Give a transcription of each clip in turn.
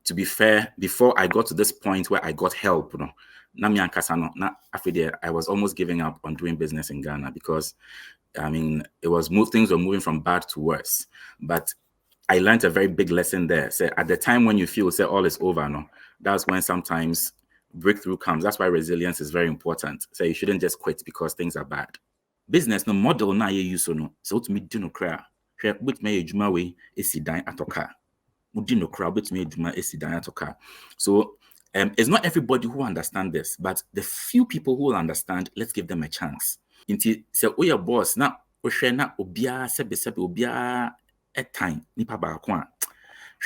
to be fair, before I got to this point where I got help, I was almost giving up on doing business in Ghana because, I mean, things were moving from bad to worse. But I learned a very big lesson there. So at the time when you feel all is over, that's when sometimes breakthrough comes. That's why resilience is very important. So you shouldn't just quit because things are bad. Business no model na ye use so to me do no cry. With me ejuma we esi dan atoka. Mudi no cry with me ejuma esi dan atoka. So it's not everybody who understand this, but the few people who will understand, let's give them a chance. Inti se oya boss na ohwe na obia sebe obia a time nipa ba ko a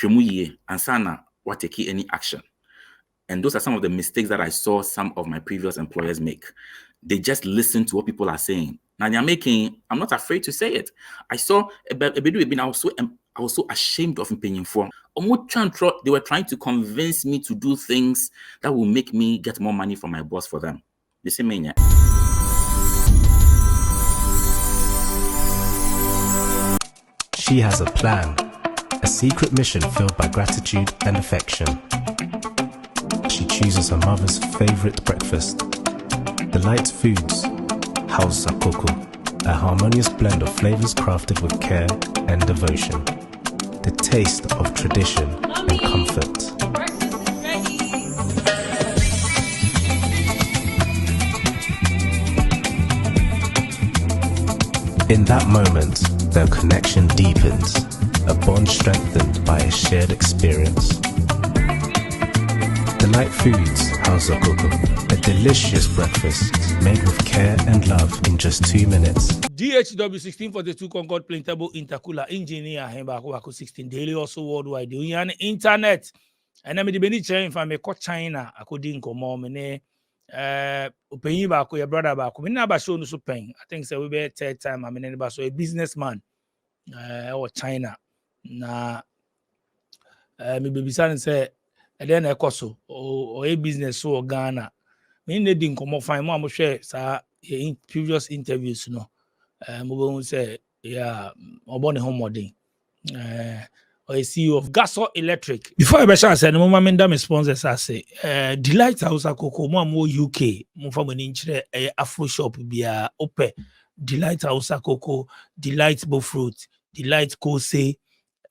hwemu ye ansana what take any action. And those are some of the mistakes that I saw some of my previous employers make. They just listen to what people are saying. Now they're making, I'm not afraid to say it. I saw I was so ashamed of paying for. They were trying to convince me to do things that will make me get more money from my boss for them. The same thing. She has a plan, a secret mission filled by gratitude and affection. She chooses her mother's favorite breakfast. Delight Foods, House Sakoko, a harmonious blend of flavors crafted with care and devotion. The taste of tradition and comfort. In that moment, their connection deepens, a bond strengthened by a shared experience. Delight Foods, House Sakoko, a delicious breakfast made with care and love in just 2 minutes. DHW 1642 Concord Printable Intercooler Engineer Hembaku 16 daily also worldwide doing an internet. And I'm the Benicha if I may call China, I could think of mom and Upenyi Baku, your brother Baku. We never show no pain. I think so. We be third time. I mean, so a businessman or China. Na me baby son say, and then a coso or a business so Ghana. Me need to come find more share sa in previous interviews no. Mobile say yeah, obone homoding. Or a CEO of Gasol Electric. Before I mention, I said, no man, my sponsors, I say, Delight House Akoko, mo UK, mo from an inch Afro shop be a open. Delight House Akoko, Delight Bofruit, Delight Kose,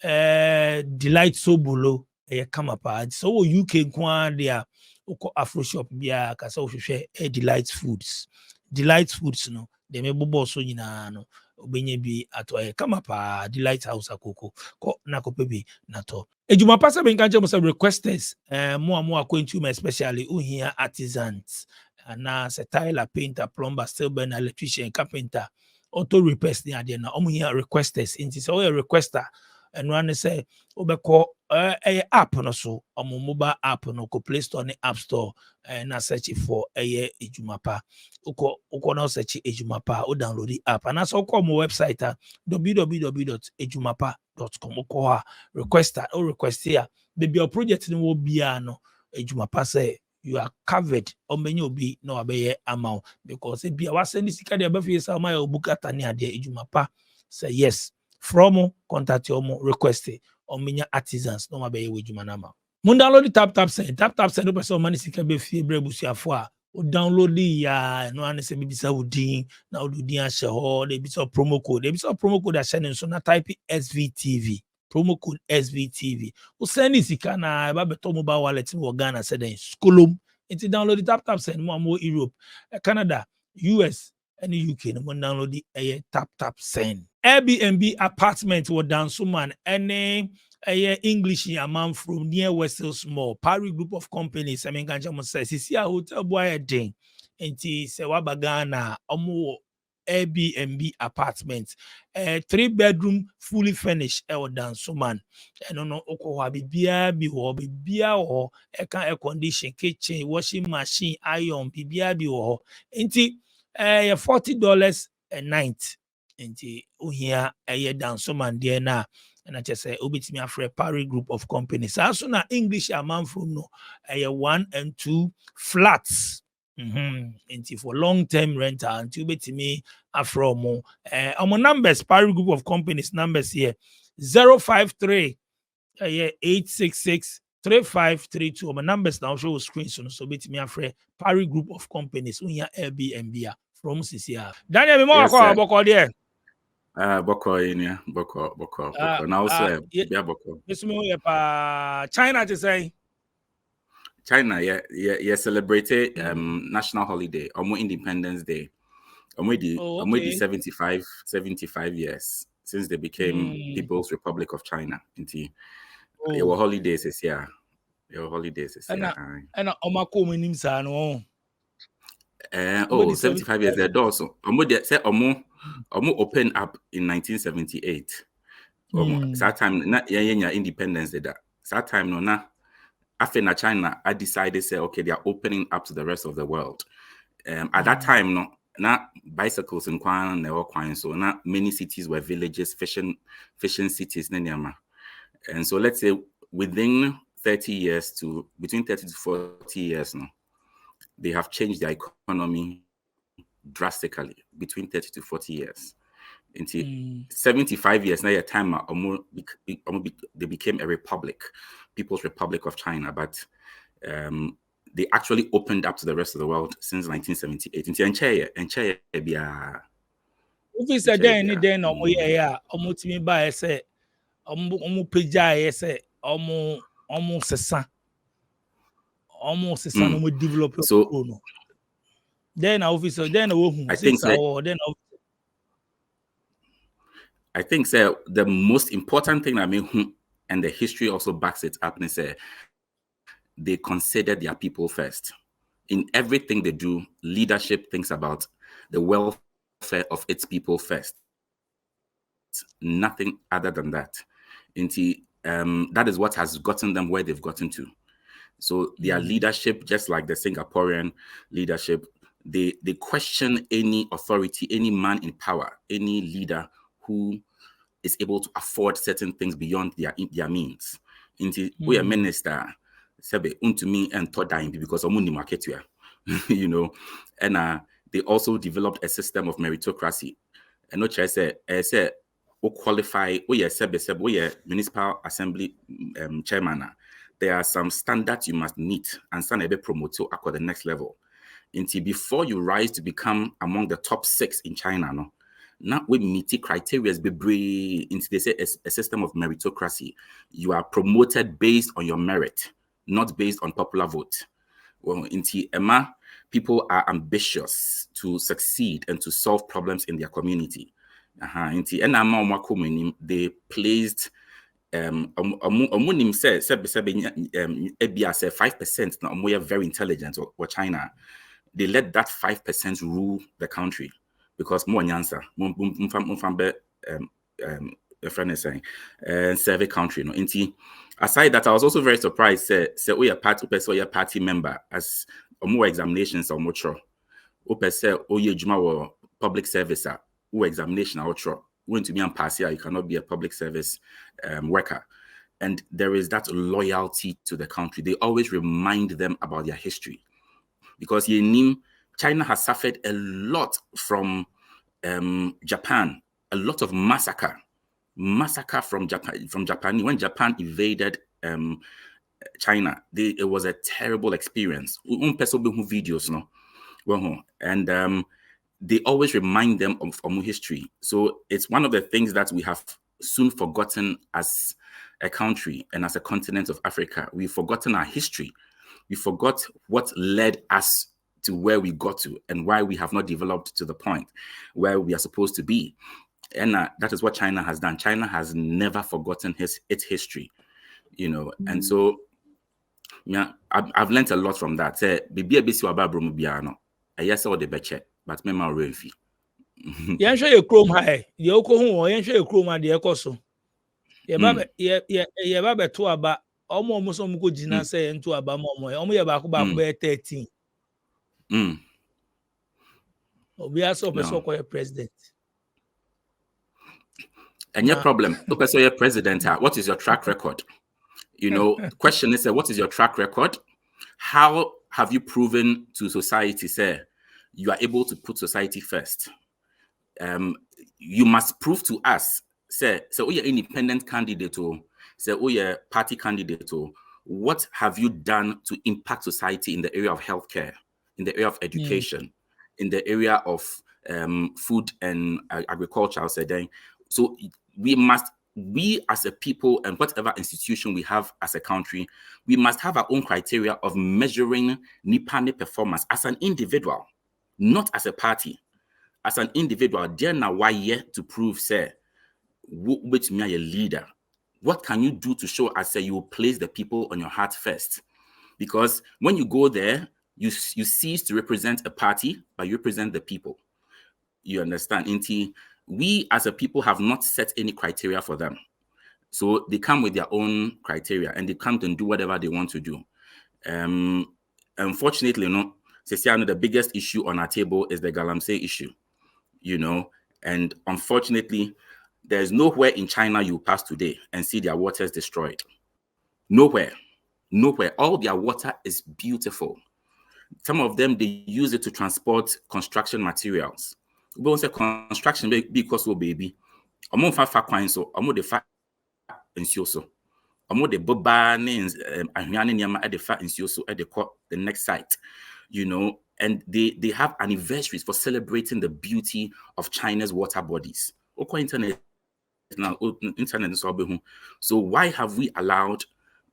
Delight Sobulo, Kamapa. So UK kwan there, Oko Afro shop be a kasa share Delight Foods. Delight Foods, no, they may bobo so no. Obenye bi ato kama pa Delight House Akoko ko na ko pebi na to ejuma pasa ben kanche mo say requesters mo akwentu especially uhia artisans na se tiler, painter, plumber, steel burner, electrician, carpenter, auto repairs ni ade na omo hia requesters inti so we requester and one say obeko app no so omo mobile app no ko Play Store ni App Store na search for ejumapa uko na search ejumapa o download the app and also come website www.ejumapa.com uko requester or request here baby your project ni wo bia no ejumapa say you are covered omenye obi na obeye amount because bia wa send sika de abafi say my obukata ni ade ejumapa say yes from contact your request omenya artisans no mabeye wejuma nama mun download the tap send no person money sika be fie brebusuafo a o download ya no an se bibisa udin na udin a she ho de bisa promo code a send so na type SVTV promo code SVTV o send sika na ba beto mobile wallet wo Ghana said then skolom it download the tap send mo Europe Canada US and UK no mun download the tap send Airbnb apartment wo Dansuman any English in a man from near Westhills Mall, Paris group of companies. I mean, Ganjamo says, see a hotel boy ding, and tis a Wabagana, Omo Airbnb apartment, 3-bedroom, fully furnished, Dansuman, and on Okowabi Bia or air condition, kitchen, washing machine, iron, Bia or $40 a night. And here a year Dansuman, dear na. And I just say, obit me after a Paris group of companies. As soon as English a man from no, 1 and 2 flats. And for long-term rental, and you bet me after more. Numbers, Paris group of companies, numbers here 053 866 3532. My numbers now show screen so bit me afraid Paris group of companies unya Airbnb from CCR. Daniel, me more Yes, call sir. about there. Boko in here. Boko. Now, sir, yeah, Boko. This me China to say. China, yeah, celebrated national holiday, almost Independence Day. Already 75 years since they became People's Republic of China. Your holidays is here. Your holidays is here. And Omako minim sa no. 75 years there also. Omo open up in 1978. That time na independence that. That time no na after na China I decided say okay they are opening up to the rest of the world. At that time no na bicycles in Kwan never Kwan so na many cities were villages fishing cities and so let's say within 30 years to between 30 to 40 years now they have changed their economy drastically between 30 to 40 years. Into 75 years now, your time they became a republic, People's Republic of China, but they actually opened up to the rest of the world since 1978. Into Encheye bia. If it's then timi ba say omo peja say omo sesa no mo develop so no. Then officer then I think I think the most important thing and the history also backs it up and say they consider their people first. In everything they do, leadership thinks about the welfare of its people first. Nothing other than that. That is what has gotten them where they've gotten to. So their leadership, just like the Singaporean leadership, they question any authority, any man in power, any leader who is able to afford certain things beyond their means. We are minister, sebe unto me and todaying because omuni market you know, and they also developed a system of meritocracy. And not just say qualify municipal assembly chairman. There are some standards you must meet and stand able promote to the next level. Before you rise to become among the top 6 in China, no, now we meet criteria into they say a system of meritocracy. You are promoted based on your merit, not based on popular vote. Well, people are ambitious to succeed and to solve problems in their community. They placed 5% now we are very intelligent or China. They let that 5% rule the country because more nyansa friend is saying survey country no. Aside that, I was also very surprised say we are party member as more examinations or more sure. Public service or examination or when to be on pass here, you cannot be a public service worker. And there is that loyalty to the country. They always remind them about their history. Because China has suffered a lot from Japan, a lot of massacre from Japan. When Japan invaded China, it was a terrible experience. Videos, no? And they always remind them of history. So it's one of the things that we have soon forgotten as a country and as a continent of Africa. We've forgotten our history. We forgot what led us to where we got to and why we have not developed to the point where we are supposed to be. And that is what China has done. China has never forgotten its history, you know. And so, yeah, I've learned a lot from that. Say, bibi ebisi waba bromu biano. Ayese o de beche, but me ma refi. Yan show your chrome high. The oko hu yan show your chrome and the ekoso. Ye ba be to aba. Omo so mu ko jina say into aba mo. Omo ye ba ko be 13. Obi aso person ko president. And your problem, person your president, what is your track record? You know, question is, what is your track record? How have you proven to society, say, you are able to put society first? You must prove to us, say, oh, you're independent candidate, or say, oh, you're party candidate, or what have you done to impact society in the area of healthcare, in the area of education, in the area of food and agriculture? I'll say then. So we as a people and whatever institution we have as a country, we must have our own criteria of measuring Nipane performance as an individual, not as a party. As an individual, there now why yet to prove, say, which me a leader. What can you do to show us that you will place the people on your heart first? Because when you go there, you cease to represent a party, but you represent the people. You understand? We as a people have not set any criteria for them. So they come with their own criteria and they come and do whatever they want to do. Unfortunately, the biggest issue on our table is the Galamsey issue. And unfortunately, there's nowhere in China you pass today and see their waters destroyed. Nowhere. All their water is beautiful. Some of them, they use it to transport construction materials. We don't say construction because we baby. I'm fa coin so I'm the fa insuso. I'm the boba names ahwiane niam at the fa insuso at the next site. And they have anniversaries for celebrating the beauty of China's water bodies. Internet now, internet is all. So why have we allowed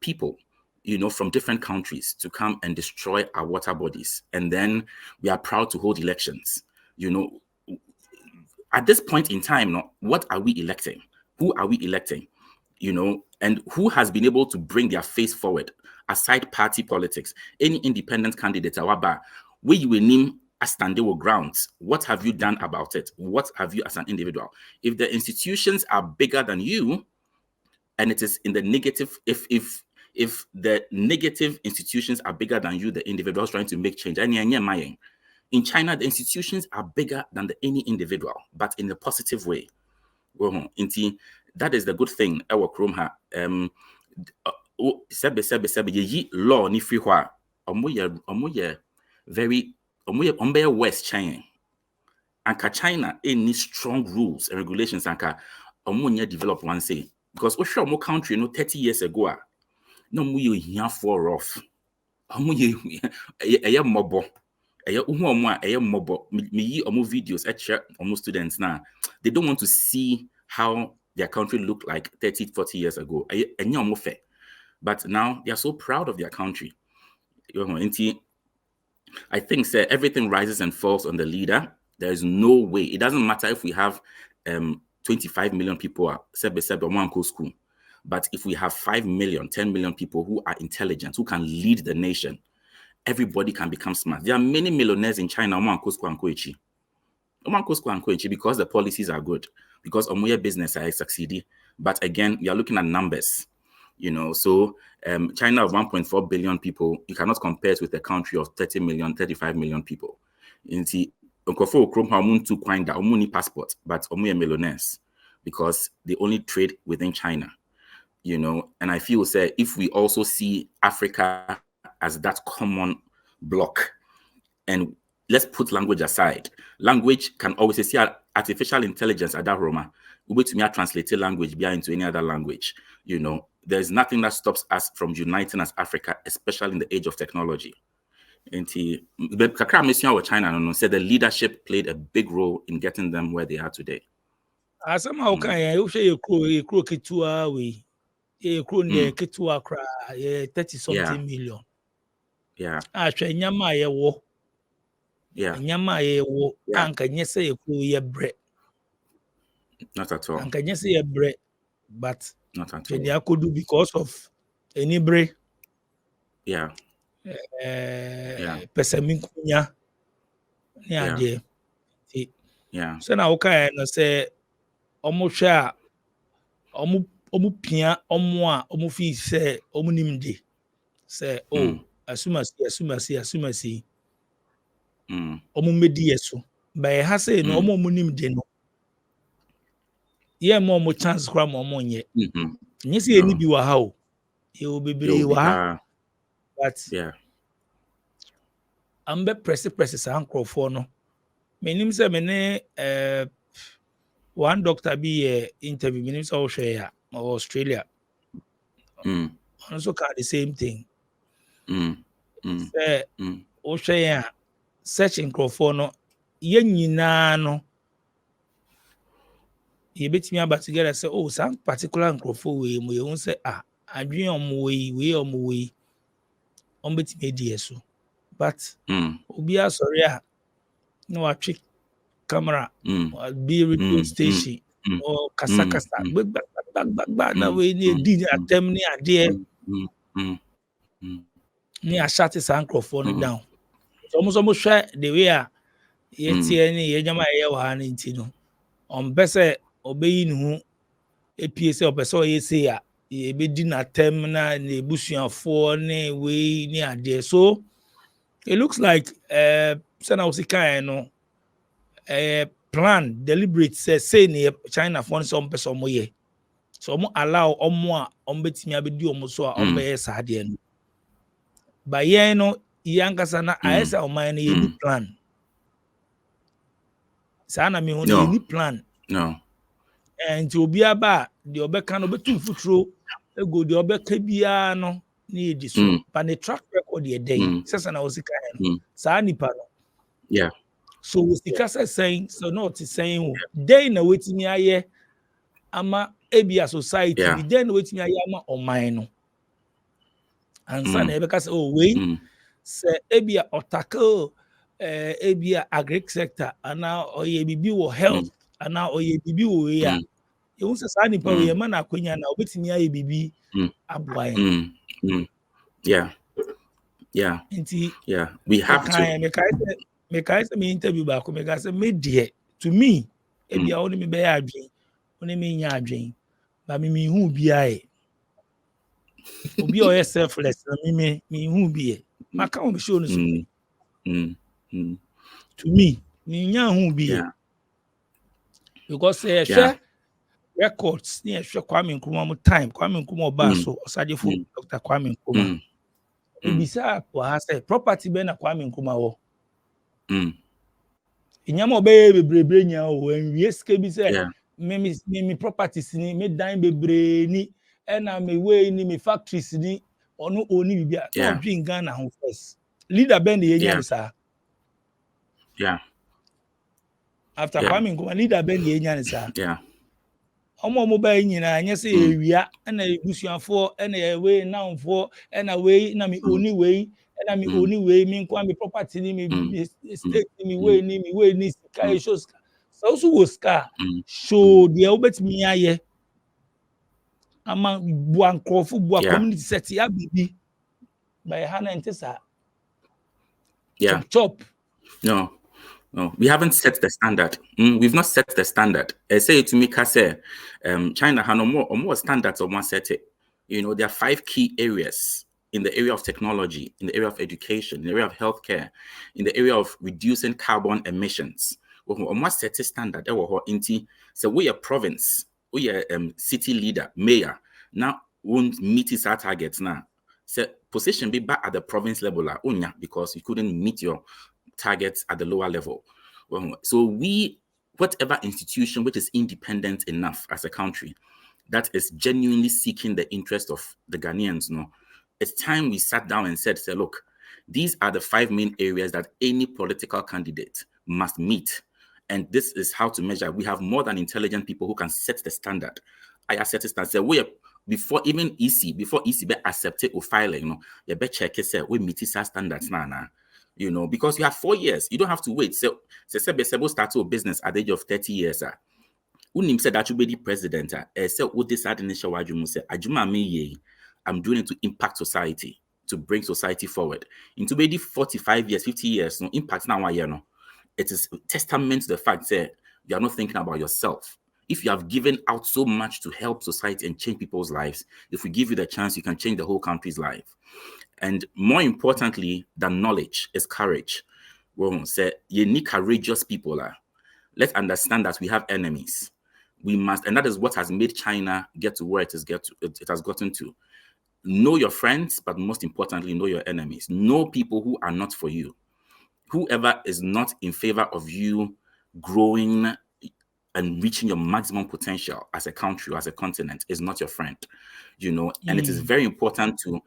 people, from different countries to come and destroy our water bodies? And then we are proud to hold elections. At this point in time, what are we electing? Who are we electing? And who has been able to bring their face forward aside party politics? Any independent candidate, where you will name a standable grounds. What have you done about it? What have you as an individual? If the institutions are bigger than you, and it is in the negative, if the negative institutions are bigger than you, the individuals trying to make change. In China, the institutions are bigger than any individual, but in a positive way. That is the good thing. Our Chrome law ni free very West China. Anka China any strong rules and regulations anka develop one say. Because we sure more country 30 years ago. No mu here for rough. Mobo. Me videos at students now. They don't want to see how their country looked like 30, 40 years ago. But now they are so proud of their country. I think everything rises and falls on the leader. There is no way. It doesn't matter if we have 25 million people at school. But if we have 5 million, 10 million people who are intelligent, who can lead the nation, everybody can become smart. There are many millionaires in China because the policies are good, because business are succeeding. But again, we are looking at numbers. So China of 1.4 billion people, you cannot compare it with a country of 30 million, 35 million people. Passport, but millionaires because they only trade within China. And I feel if we also see Africa as that common block, and let's put language aside. Language can always see artificial intelligence at that Roma. We to me translate language into any other language. There's nothing that stops us from uniting as Africa, especially in the age of technology. And China said the leadership played a big role in getting them where they are today. Somehow you say you crew kitua we you crew ne kitua cry 30 something million. Yeah. Actually, nyama ye wo. Yeah. Nyama ye wo. Anka nye say you crew ye bre. Not at all. Anka nye say ye bre, but not at all. They could do because of any bre. Yeah. Pesemikunya. Yeah. So now okay na say omo hwa omo pia omo fi say omo nimde say asumasi omo medi yeso by ha say no omo nimde no ye mo chance kra mo nye nyi say eni bi wa ha o ye obebere wa ha but ambe press sa ankrofo no menim say me one doctor be interview menim say Australia also got the same thing. Mm. Say, searching crofo no, yen nyinaa no, you bet me about together say, oh, some particular crofo we won't say, I dream on way on way, on bet me dear so. But, Obia sorry, no, I trick camera, or be radio station, or kasakasa, back, now we need dinner attempt near dear. Near shut his microphone down. It's almost share the way yet any yama yawan intino. On better obeying who a PSA or person ye say ye be dinner termina and the bushing for ne way near there. So it looks like Sana Osika no plan deliberate say near China for some person more ye. So allow more bet me be do almost so sadien. But yeah, no, yankasa na ayesa o man ye ni plan. Sana me ho ni plan. No. And obi aba the obeka no betu futuro ego the obeka bia no na edi so. But the track record the day. Sesa na osika no. Sa nipa no. Yeah. So osika saying so not saying day na wetimi aye ama ebia society the day na wetimi aye ama oman no. And sana ebeka say oh we say ebia otako ebia agric sector ana oye bibi wo health ana oye bibi wo ya you won't say nipa we man akwanya na obetimi aye bibi aboa Yeah. Inti We have to me kai say me interview back me ga say me dear to me ebia oni me be ya adwen oni me nya adwen ba me hu bia e obi o selfless na me hu bia maka o be show no so to me nya hu bia because share records near Kwame Nkrumah time Kwame Nkrumah ba so Osadefo Dr. Kwame Nkrumah ebisa wa say property be na Kwame Nkrumah wo inyama obe bebrebe nya o enwie sika bi say me properties ni me dan bebre ni na me way ni me factories ni onu oni bibia no dream Ghana ho first leader ben dey nya ni sa after Kwame Nkrumah leader ben dey nya ni sa omo ba nyina anya say ewia na ebusuafo na we nanfo na we na me oni we na me oni we me nko me property ni me state ni me we ni sky shows so was car show the obetimi aye ama bua nkrofo bua community set ya bibi by hana ntesa chop No, we haven't set the standard. We've not set the standard. I say to me, China has no more standards of one set it. You know, there are 5 key areas in the area of technology, in the area of education, in the area of healthcare, in the area of reducing carbon emissions. One set a standard. So we are province, we are city leader, mayor. Now won't meet its targets now. So position be back at the province level because you couldn't meet your targets at the lower level. So whatever institution which is independent enough as a country that is genuinely seeking the interest of the Ghanaians, it's time we sat down and said, look, these are the 5 main areas that any political candidate must meet. And this is how to measure. We have more than intelligent people who can set the standard. I set a standard. Before even EC be accepted or filing, you better check it. Say we meet these standards now. You know, because you have 4 years, you don't have to wait. So start a business at the age of 30 years. Unim said that you be the president. What this initial say, I'm doing it to impact society, to bring society forward. Into maybe 45 years, 50 years, no impact now. It is testament to the fact that you are not thinking about yourself. If you have given out so much to help society and change people's lives, if we give you the chance, you can change the whole country's life. And more importantly than knowledge is courage. Well, say you need courageous people. Let's understand that we have enemies. We must, and that is what has made China get to where it has gotten to. Know your friends, but most importantly, know your enemies. Know people who are not for you. Whoever is not in favor of you growing and reaching your maximum potential as a country or as a continent is not your friend, and it is very important to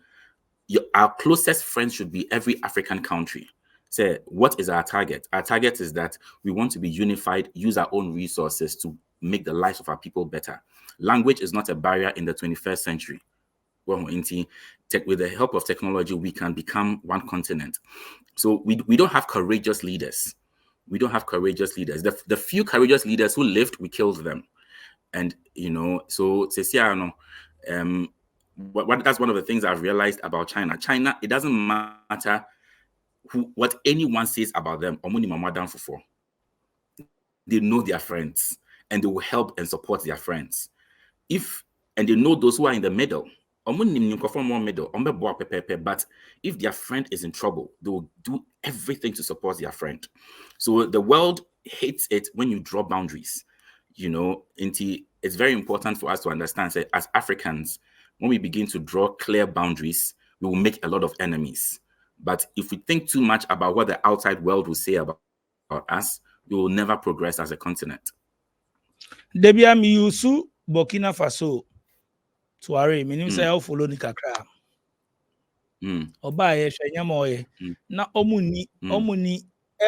our closest friends should be every African country. Say, what is our target? Our target is that we want to be unified, use our own resources to make the lives of our people better. Language is not a barrier in the 21st century. Well, with the help of technology, we can become one continent. So we don't have courageous leaders. We don't have courageous leaders. The few courageous leaders who lived, we killed them. And, so that's one of the things I've realized about China. China, it doesn't matter what anyone says about them. They know their friends and they will help and support their friends. And they know those who are in the middle. But if their friend is in trouble, they will do everything to support their friend. So the world hates it when you draw boundaries. It's very important for us to understand that as Africans, when we begin to draw clear boundaries, we will make a lot of enemies. But if we think too much about what the outside world will say about us, we will never progress as a continent. Debia Miyusu, Burkina Faso. Tuare, meaning say I'll follow the kakra. Oba ye shenyamo na omuni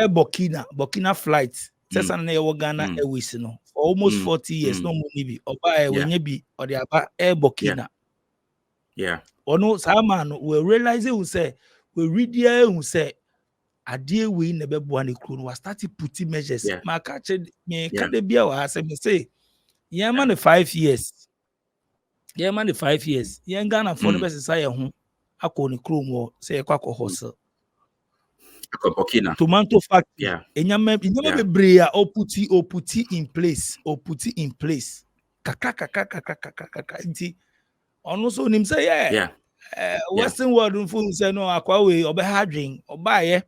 Burkina flight. Sesa na ye Ghana Airways no. For almost 40 years no money bi. Oba ye wenye bi or the aba Air Burkina. Yeah. Ono sama no we realize we say we read here we say adie we na be boa ne kru no we start putting measures. Ma ka che me ka de bia wa say me say yeah man 5 years. Yeah man 5 years. Yeah Ghana for the best say ho akọ ne kru mo say akọ hustle. Tomato factory. Enyama bebre a oputi in place. Kaka. Nti ono so nim say Western world fun say no akwa we obehadwen obaye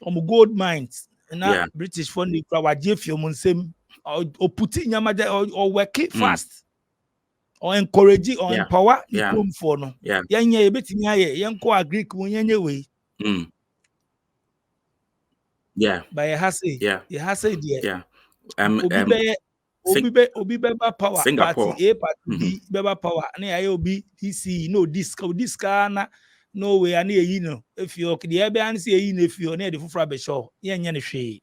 omo gold mines na British fund kwa wagye mu nsem oputi nyama or work fast or encourage or empower the home for no yenye ebetimi aye yenko agric mu yenye we by a hase there obi beba power Singapore. party A party B beba power na aye obi DC no this na no way ani eyi no if you the ebe an say eyi no if you na the fufra be show yenye ne hwe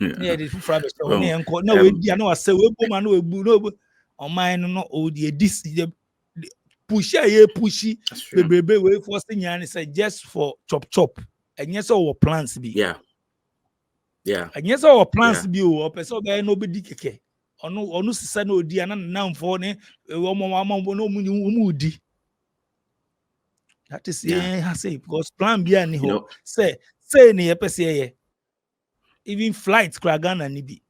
na the fufra be show na enko na we dia na wase we boma na we bu no oman no o the this pushi bebebe we force nyane say just for chop enye so our plans be enye so our plans be o person be no be di keke onu sisa na odi ana namfo ne omo no mu di. That is because plan be any ho say ne pese even flights Ghana ni bi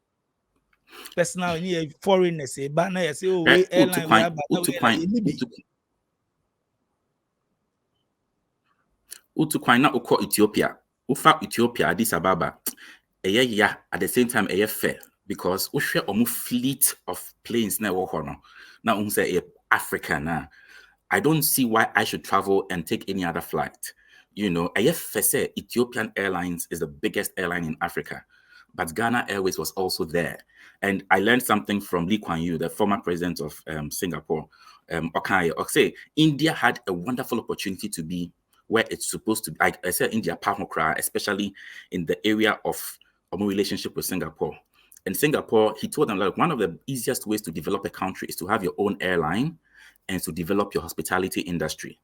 personal ni foreigners say ba na say we airline we aba ni bi utukwan na ukọ Ethiopia ufa Ethiopia Addis Ababa at the same time fair because we share omu fleet of planes na wo ho no na say Africa na I don't see why I should travel and take any other flight. Ethiopian Airlines is the biggest airline in Africa, but Ghana Airways was also there. And I learned something from Lee Kuan Yew, the former president of Singapore. Say India had a wonderful opportunity to be where it's supposed to be. I said India, especially in the area of our relationship with Singapore. In Singapore, he told them, like, one of the easiest ways to develop a country is to have your own airline and to develop your hospitality industry,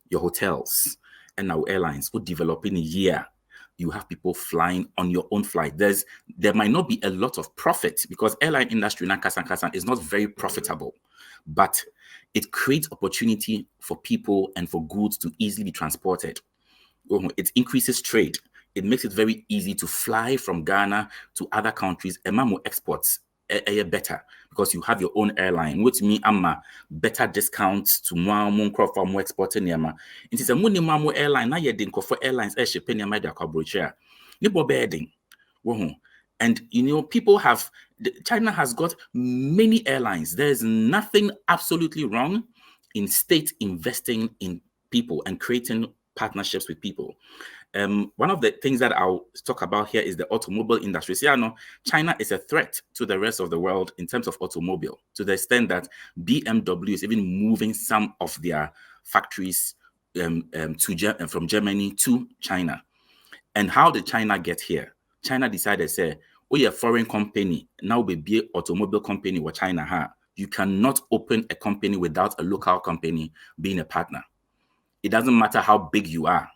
your hotels, and our airlines would develop in a year. You have people flying on your own flight. There might not be a lot of profit because airline industry in Kasan is not very profitable, but it creates opportunity for people and for goods to easily be transported. It increases trade. It makes it very easy to fly from Ghana to other countries and more exports. Better because you have your own airline, which means better discounts to more exporting yama. It is a more airline. Now you're for airlines shipping yama their coverage. And people have China has got many airlines. There's nothing absolutely wrong in state investing in people and creating partnerships with people. One of the things that I'll talk about here is the automobile industry. See, I know China is a threat to the rest of the world in terms of automobile, to the extent that BMW is even moving some of their factories from Germany to China. And how did China get here? China decided, say, we a foreign company, now we be an automobile company with China. You cannot open a company without a local company being a partner. It doesn't matter how big you are.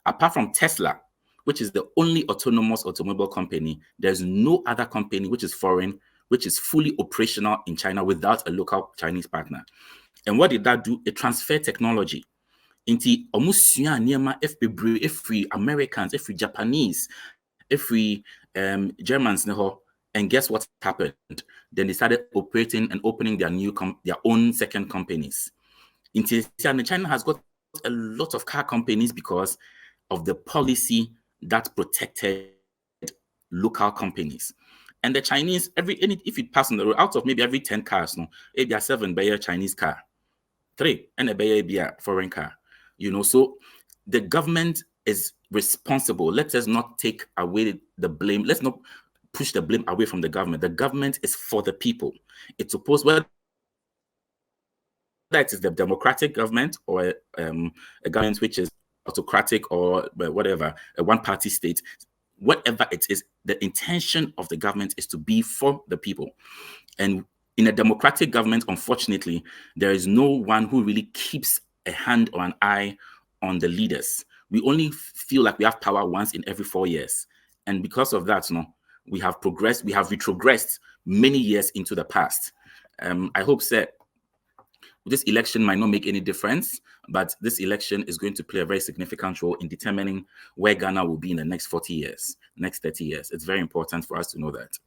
Apart from Tesla, which is the only autonomous automobile company, there's no other company which is foreign, which is fully operational in China without a local Chinese partner. And what did that do? It transferred technology. Inti omusua niema every Americans, every Japanese, every Germans neho. And guess what happened? Then they started operating and opening their own second companies. China has got a lot of car companies because of the policy that protected local companies. And the Chinese, if you pass on the road, out of maybe every 10 cars, there are 7 by a Chinese car, 3 and a foreign car. So the government is responsible. Let us not take away the blame. Let's not push the blame away from the government. The government is for the people. It's supposed, whether it is the democratic government or a government which is autocratic or whatever, a one-party state, whatever it is, the intention of the government is to be for the people. And in a democratic government, unfortunately, there is no one who really keeps a hand or an eye on the leaders. We only feel like we have power once in every 4 years. And because of that, we have progressed, we have retrogressed many years into the past. I hope that this election might not make any difference, but this election is going to play a very significant role in determining where Ghana will be in the next 40 years, next 30 years. It's very important for us to know that.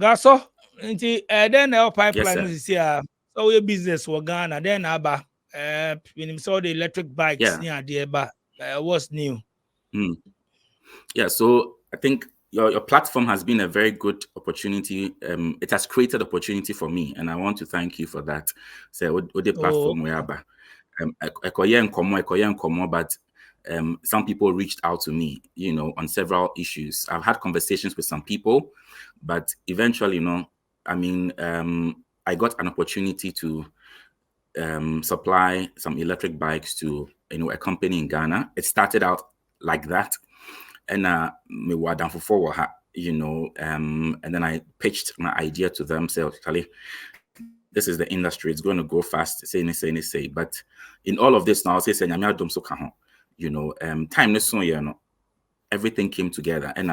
Gaso, then our pipeline Yes, is here. So your business for Ghana, then Abba, when you saw the electric bikes near there, but what's new? Yeah, so I think your platform has been a very good opportunity. It has created opportunity for me, and I want to thank you for that. So, the platform we have, but some people reached out to me, on several issues. I've had conversations with some people, but eventually, I got an opportunity to supply some electric bikes to, a company in Ghana. It started out like that. And me were down for and then I pitched my idea to them. Say, Charlie, this is the industry. It's going to go fast. Say. But in all of this now, I'll say, time no so everything came together. And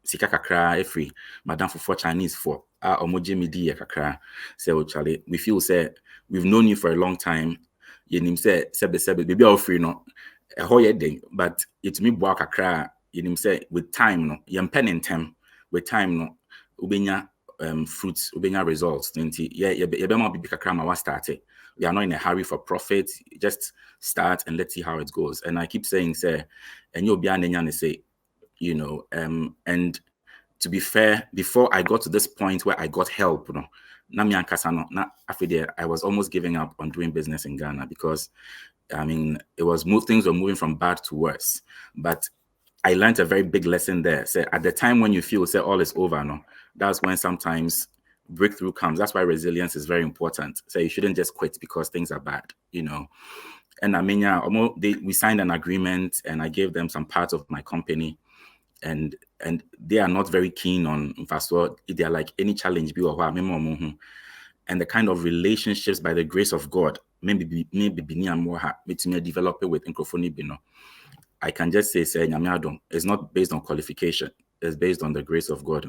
sika kakra every madam for Chinese for omoji media kakra. Say, Charlie, we feel say we've known you for a long time. You say sebe baby all free a whole day, but it's me boa kakra. You say with time pen in time with time ubenya fruits ubenya results. You be more big kakra ma started. We are not in a hurry for profit. Just start and let's see how it goes. And I keep saying, say, and you'll be and say, and to be fair, before I got to this point where I got help, I was almost giving up on doing business in Ghana because things were moving from bad to worse. But I learned a very big lesson there. So at the time when you feel all is over, that's when sometimes breakthrough comes. That's why resilience is very important. So you shouldn't just quit because things are bad, And we signed an agreement, and I gave them some parts of my company, and they are not very keen on infrastructure. They're like any challenge, and the kind of relationships by the grace of God, maybe develop it with microphone. I can just say it's not based on qualification. It's based on the grace of God.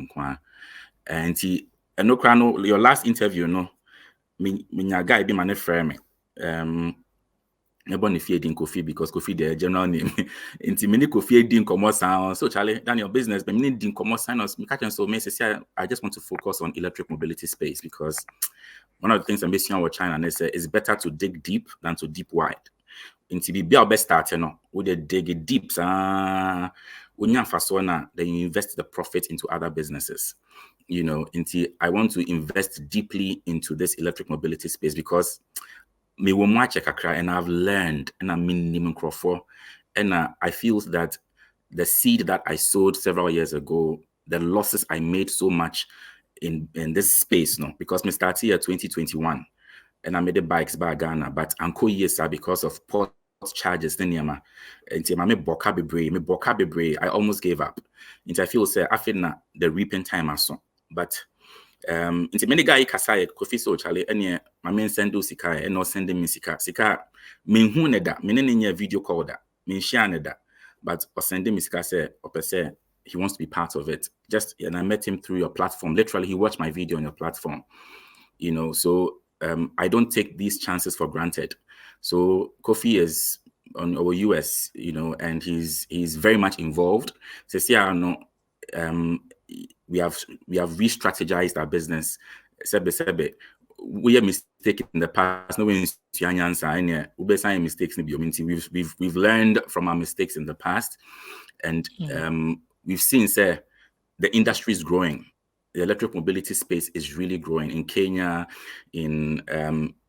And your last interview, guy be my friend. Nobody fear din Kofi because Kofi the general name. Inti many Kofi din komo sound. So Charlie, Daniel business, but many din komo sign us. I just want to focus on electric mobility space because one of the things I'm basing on China and they say it's better to dig deep than to deep wide. Inti be our best starter with the dig deep. When you then you invest the profit into other businesses. I want to invest deeply into this electric mobility space because me wo mu ache kakra, and I've learned, and I'm in and I feel that the seed that I sowed several years ago, the losses I made so much in this space, no, because me started here 2021, and I made the bikes by Ghana, but uncle years because of port charges, then yama, and me boka bebre, I almost gave up. And I feel say I feel na the reaping time as so, but into many guy kasai kofi so chale any my men send sika and not sending me sika me hu ne da me ne video call da me share ne da, but or sending me sika say he wants to be part of it. Just and I met him through your platform. Literally, he watched my video on your platform. You know, so I don't take these chances for granted. So Kofi is on our US, you know, and he's very much involved. So see, I know we have re-strategized our business. Sebe, we have mistakes in the past. No one mistakes. We've learned from our mistakes in the past, and we've seen say the industry is growing. The electric mobility space is really growing in Kenya, in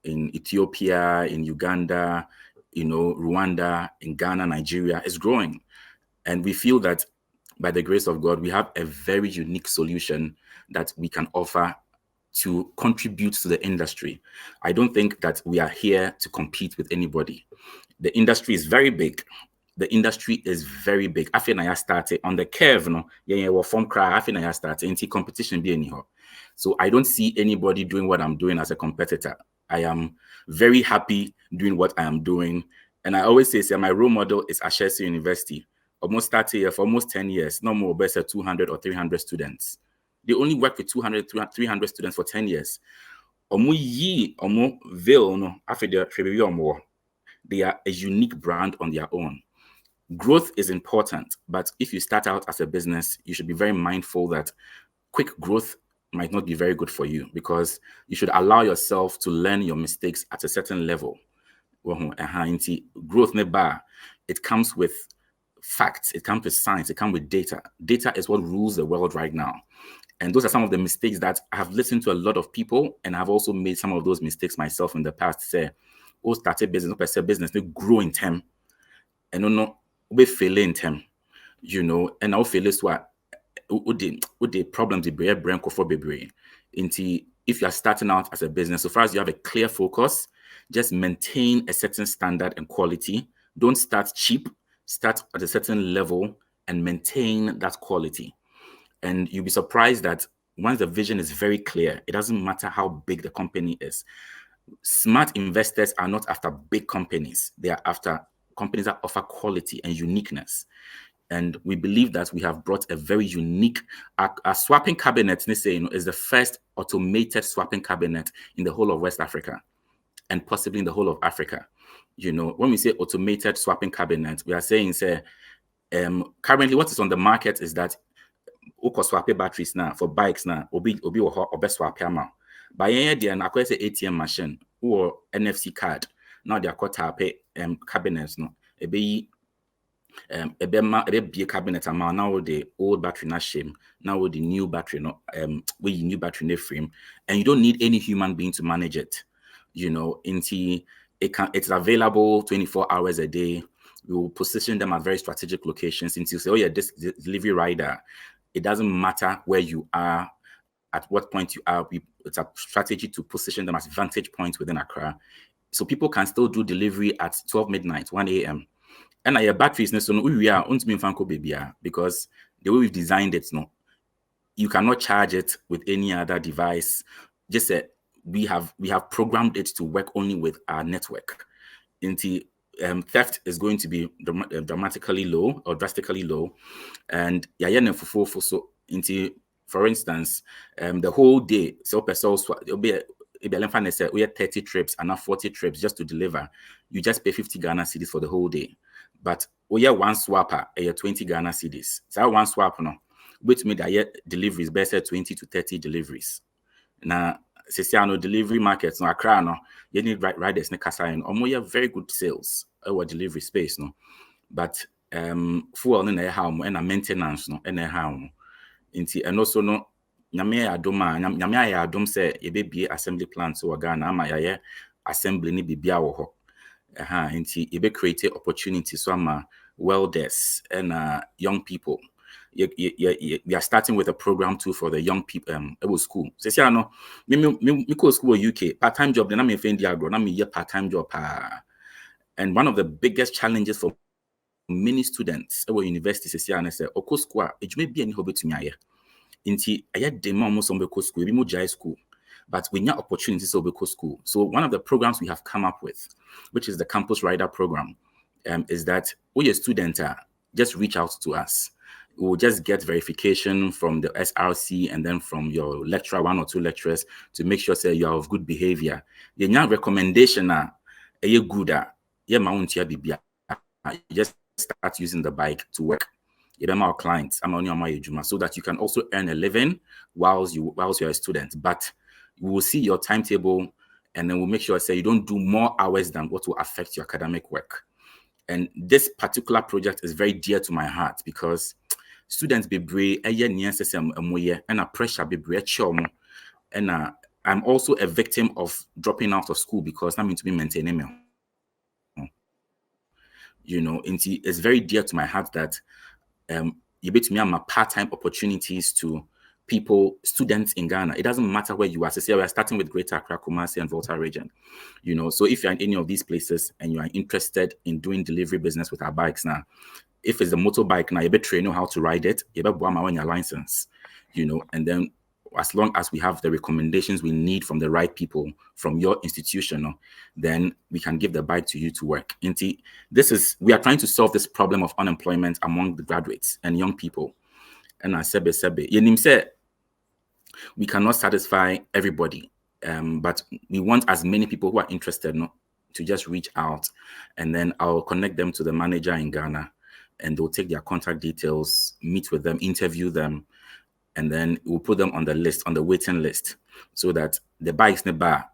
Ethiopia, in Uganda, you know, Rwanda, in Ghana, Nigeria. It's growing, and we feel that by the grace of God, we have a very unique solution that we can offer to contribute to the industry. I don't think that we are here to compete with anybody. The industry is very big. The industry is very big. I feel I started on the curve, no. Yeah, from cry. I feel I started into competition be anyhow. So I don't see anybody doing what I'm doing as a competitor. I am very happy doing what I am doing, and I always say my role model is Ashesi University. Almost started here for almost 10 years. No more better 200 or 300 students. They only work with 200, 300 students for 10 years. They are a unique brand on their own. Growth is important, but if you start out as a business, you should be very mindful that quick growth might not be very good for you, because you should allow yourself to learn your mistakes at a certain level. Growth never, it comes with facts, it comes with science, it comes with data. Data is what rules the world right now. And those are some of the mistakes that I have listened to a lot of people, and I've also made some of those mistakes myself in the past. Say, started business, they grow in time. And no, we fail in time, you know, and I'll fail is what the problems the brain for brain. If you are starting out as a business, so far as you have a clear focus, just maintain a certain standard and quality. Don't start cheap, start at a certain level and maintain that quality. And you'll be surprised that once the vision is very clear, it doesn't matter how big the company is. Smart investors are not after big companies. They are after companies that offer quality and uniqueness. And we believe that we have brought a very unique, a swapping cabinet, is the first automated swapping cabinet in the whole of West Africa and possibly in the whole of Africa. You know, when we say automated swapping cabinet, we are saying, currently what is on the market is that swap batteries now for bikes now, obi swap ama. By any and I say ATM machine or NFC card. Now they are called cabinets no. A be cabinet amount now the old battery na shame. Now with the new battery no with new battery na frame, and you don't need any human being to manage it. You know, it's available 24 hours a day. We will position them at very strategic locations. Until you say, oh yeah, this delivery rider. It doesn't matter where you are, at what point you are. It's a strategy to position them as vantage points within Accra. So people can still do delivery at 12 midnight, 1 a.m. And your batteries, we are because the way we've designed it, you cannot charge it with any other device. Just we have programmed it to work only with our network. Theft is going to be dramatically low or drastically low, and for instance, the whole day, so it'll be 30 trips and not 40 trips just to deliver. You just pay 50 Ghana cedis for the whole day. But one swapper, 20 Ghana cedis. So one swap which made deliveries better 20 to 30 deliveries. Now, delivery markets no Accra no you need riders ne kasa and you have very good sales our delivery space no, but fuel no na how and maintenance no na how and also no nyame adom say ye be assembly plant so Ghana ama assembly ni bibia wo ho. Nti ebe create opportunities so ama welders and young people. We are starting with a program too for the young people. It was school. Say, no, me go school in UK part-time job. Then I'm a friend agro. Na me year part-time job. And one of the biggest challenges for many students at university say, "I say, oko school. It may be any hobby to me here. Inti aya demo almost on beko school. We mo jai school, but we need opportunities to beko school. So one of the programs we have come up with, which is the Campus Rider program, is that we a student just reach out to us. We'll just get verification from the SRC and then from your lecturer, 1 or 2 lecturers, to make sure say you are of good behavior. The recommendation you good you just start using the bike to work. You know, our clients, so that you can also earn a living whilst you're a student. But we will see your timetable and then we'll make sure say you don't do more hours than what will affect your academic work. And this particular project is very dear to my heart because students be brave and a pressure be brave. And I'm also a victim of dropping out of school because I'm mean to be maintaining me. You know, it's very dear to my heart that you bet me my part-time opportunities to people, students in Ghana. It doesn't matter where you are. So say we are starting with Greater Accra, Kumasi, and Volta region. You know, so if you're in any of these places and you are interested in doing delivery business with our bikes now, if it's a motorbike now, you better train how to ride it. You better buy your license, you know, and then as long as we have the recommendations we need from the right people from your institution, then we can give the bike to you to work. We are trying to solve this problem of unemployment among the graduates and young people. And I said, we cannot satisfy everybody, but we want as many people who are interested to just reach out, and then I'll connect them to the manager in Ghana, and they'll take their contact details, meet with them, interview them, and then we'll put them on the list, on the waiting list, so that the bikes never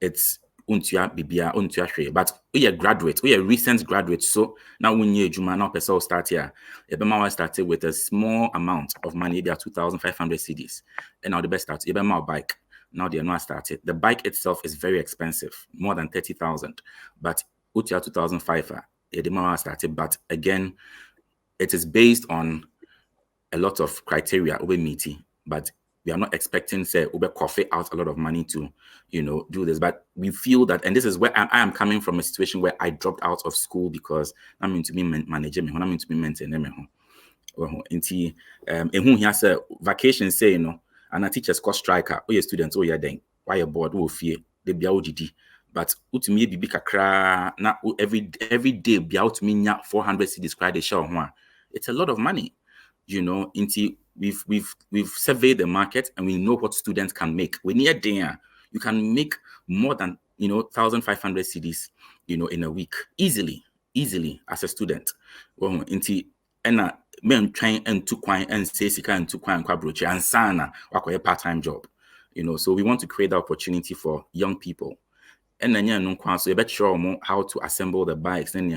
it's untua bibia untua hwe. But we are graduates, we are recent graduates, so now when you juma now person start here, Ebema started with a small amount of money, they are 2,500 cedis, and now the best start Ebema bike. Now they are not started. The bike itself is very expensive, more than 30,000, but utia 2,500 Ebema started. But again, it is based on a lot of criteria we meeting, but we are not expecting say Uber coffee out a lot of money to, you know, do this. But we feel that, and this is where I am coming from, a situation where I dropped out of school because I'm meant to be manager me, I'm meant to be maintaining me. Vacation say, you know, and a teacher's cost striker, your students, you're then why you're bored, fear the BOGD. But ultimately be kakra na every day be out me 400 cedis cry the show. It's a lot of money. You know, we've surveyed the market and we know what students can make. We need there. You can make more than 1,500 cedis, in a week easily as a student. Well, men trying and to quine and say sika and to quine quabroche and sana a part-time job. So we want to create the opportunity for young people. And then so you bet sure how to assemble the bikes. Then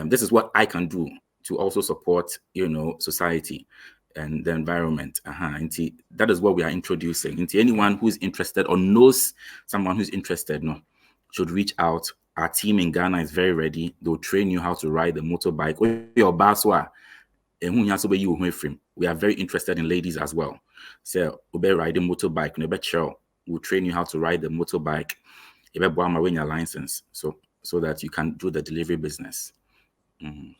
this is what I can do to also support, society and the environment. That is what we are introducing. Anyone who's interested or knows someone who's interested, should reach out. Our team in Ghana is very ready. They'll train you how to ride the motorbike. We are very interested in ladies as well. So we'll be riding motorbike. We'll train you how to ride the motorbike. You'll be your license, so that you can do the delivery business. Mm-hmm.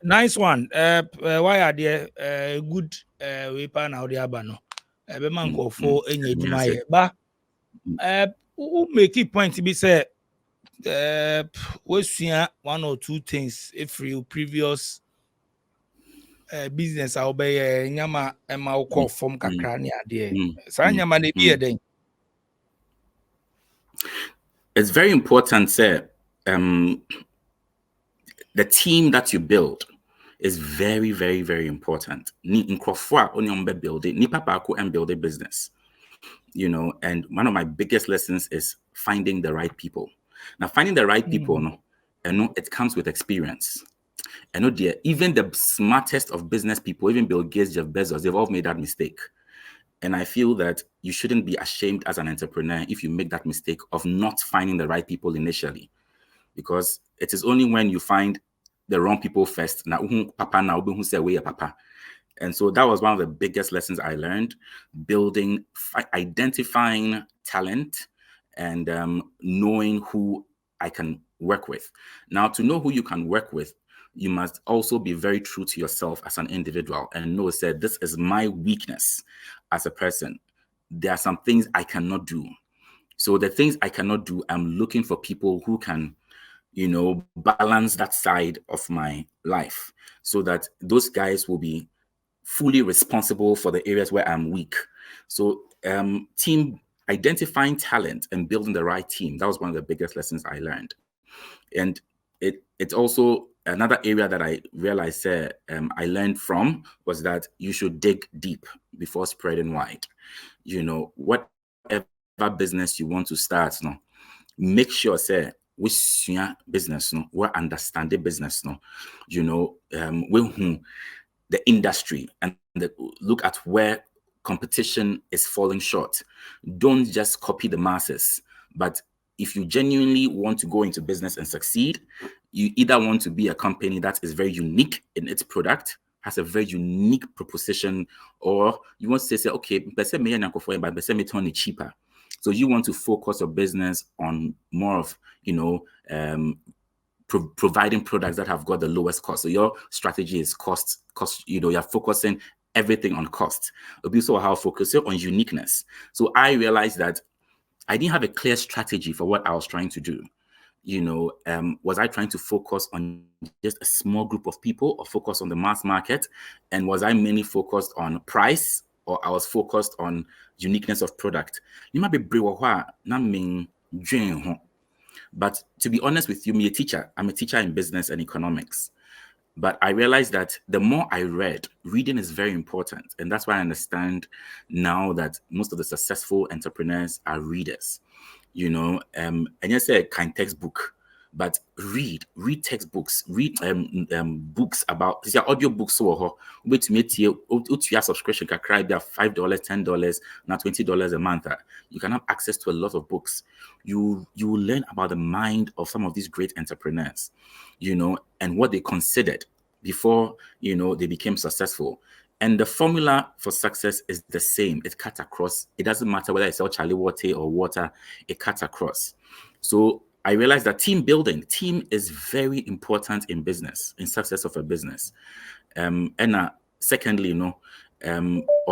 Nice one. Why are there good weapon now? The abano. Be man go for any jumaye. But who make it point to be said? We see 1 or 2 things. If you previous business, I'll be nyama ema call from kakrani ade. Sa nyama ne bi eden. It's very important, sir. The team that you build is very, very, very important. Ni nkrofo only build it, ni papa and build a business. And one of my biggest lessons is finding the right people. Now, finding the right people, it comes with experience. Even the smartest of business people, even Bill Gates, Jeff Bezos, they've all made that mistake. And I feel that you shouldn't be ashamed as an entrepreneur if you make that mistake of not finding the right people initially, because it is only when you find the wrong people first. Now, papa now who say we papa. And so that was one of the biggest lessons I learned: identifying talent and knowing who I can work with. Now, to know who you can work with, you must also be very true to yourself as an individual and know that this is my weakness as a person. There are some things I cannot do. So the things I cannot do, I'm looking for people who can, balance that side of my life so that those guys will be fully responsible for the areas where I'm weak. So team identifying talent and building the right team, that was one of the biggest lessons I learned. And it's also another area that I realized I learned from was that you should dig deep before spreading wide. Whatever business you want to start, make sure which business, we understand the business, the industry and look at where competition is falling short. Don't just copy the masses, but if you genuinely want to go into business and succeed, you either want to be a company that is very unique in its product, has a very unique proposition, or you want to say, okay, but me cheaper. So you want to focus your business on more of, providing products that have got the lowest cost. So your strategy is cost, you're focusing everything on cost. Also, how focusing on uniqueness. So I realized that I didn't have a clear strategy for what I was trying to do. Was I trying to focus on just a small group of people or focus on the mass market? And was I mainly focused on price, or I was focused on uniqueness of product? You might be but to be honest with you, I'm a teacher in business and economics. But I realized that the more I read, reading is very important. And that's why I understand now that most of the successful entrepreneurs are readers, and you say kind textbook, but read textbooks, read books about these are audio books. So wait to meet you subscription can cry there $5, $10, now $20 a month. You can have access to a lot of books. You will learn about the mind of some of these great entrepreneurs, and what they considered before they became successful. And the formula for success is the same. It cuts across. It doesn't matter whether it's Charlie water or water, it cuts across. So I realized that team is very important in business, in success of a business. And secondly, or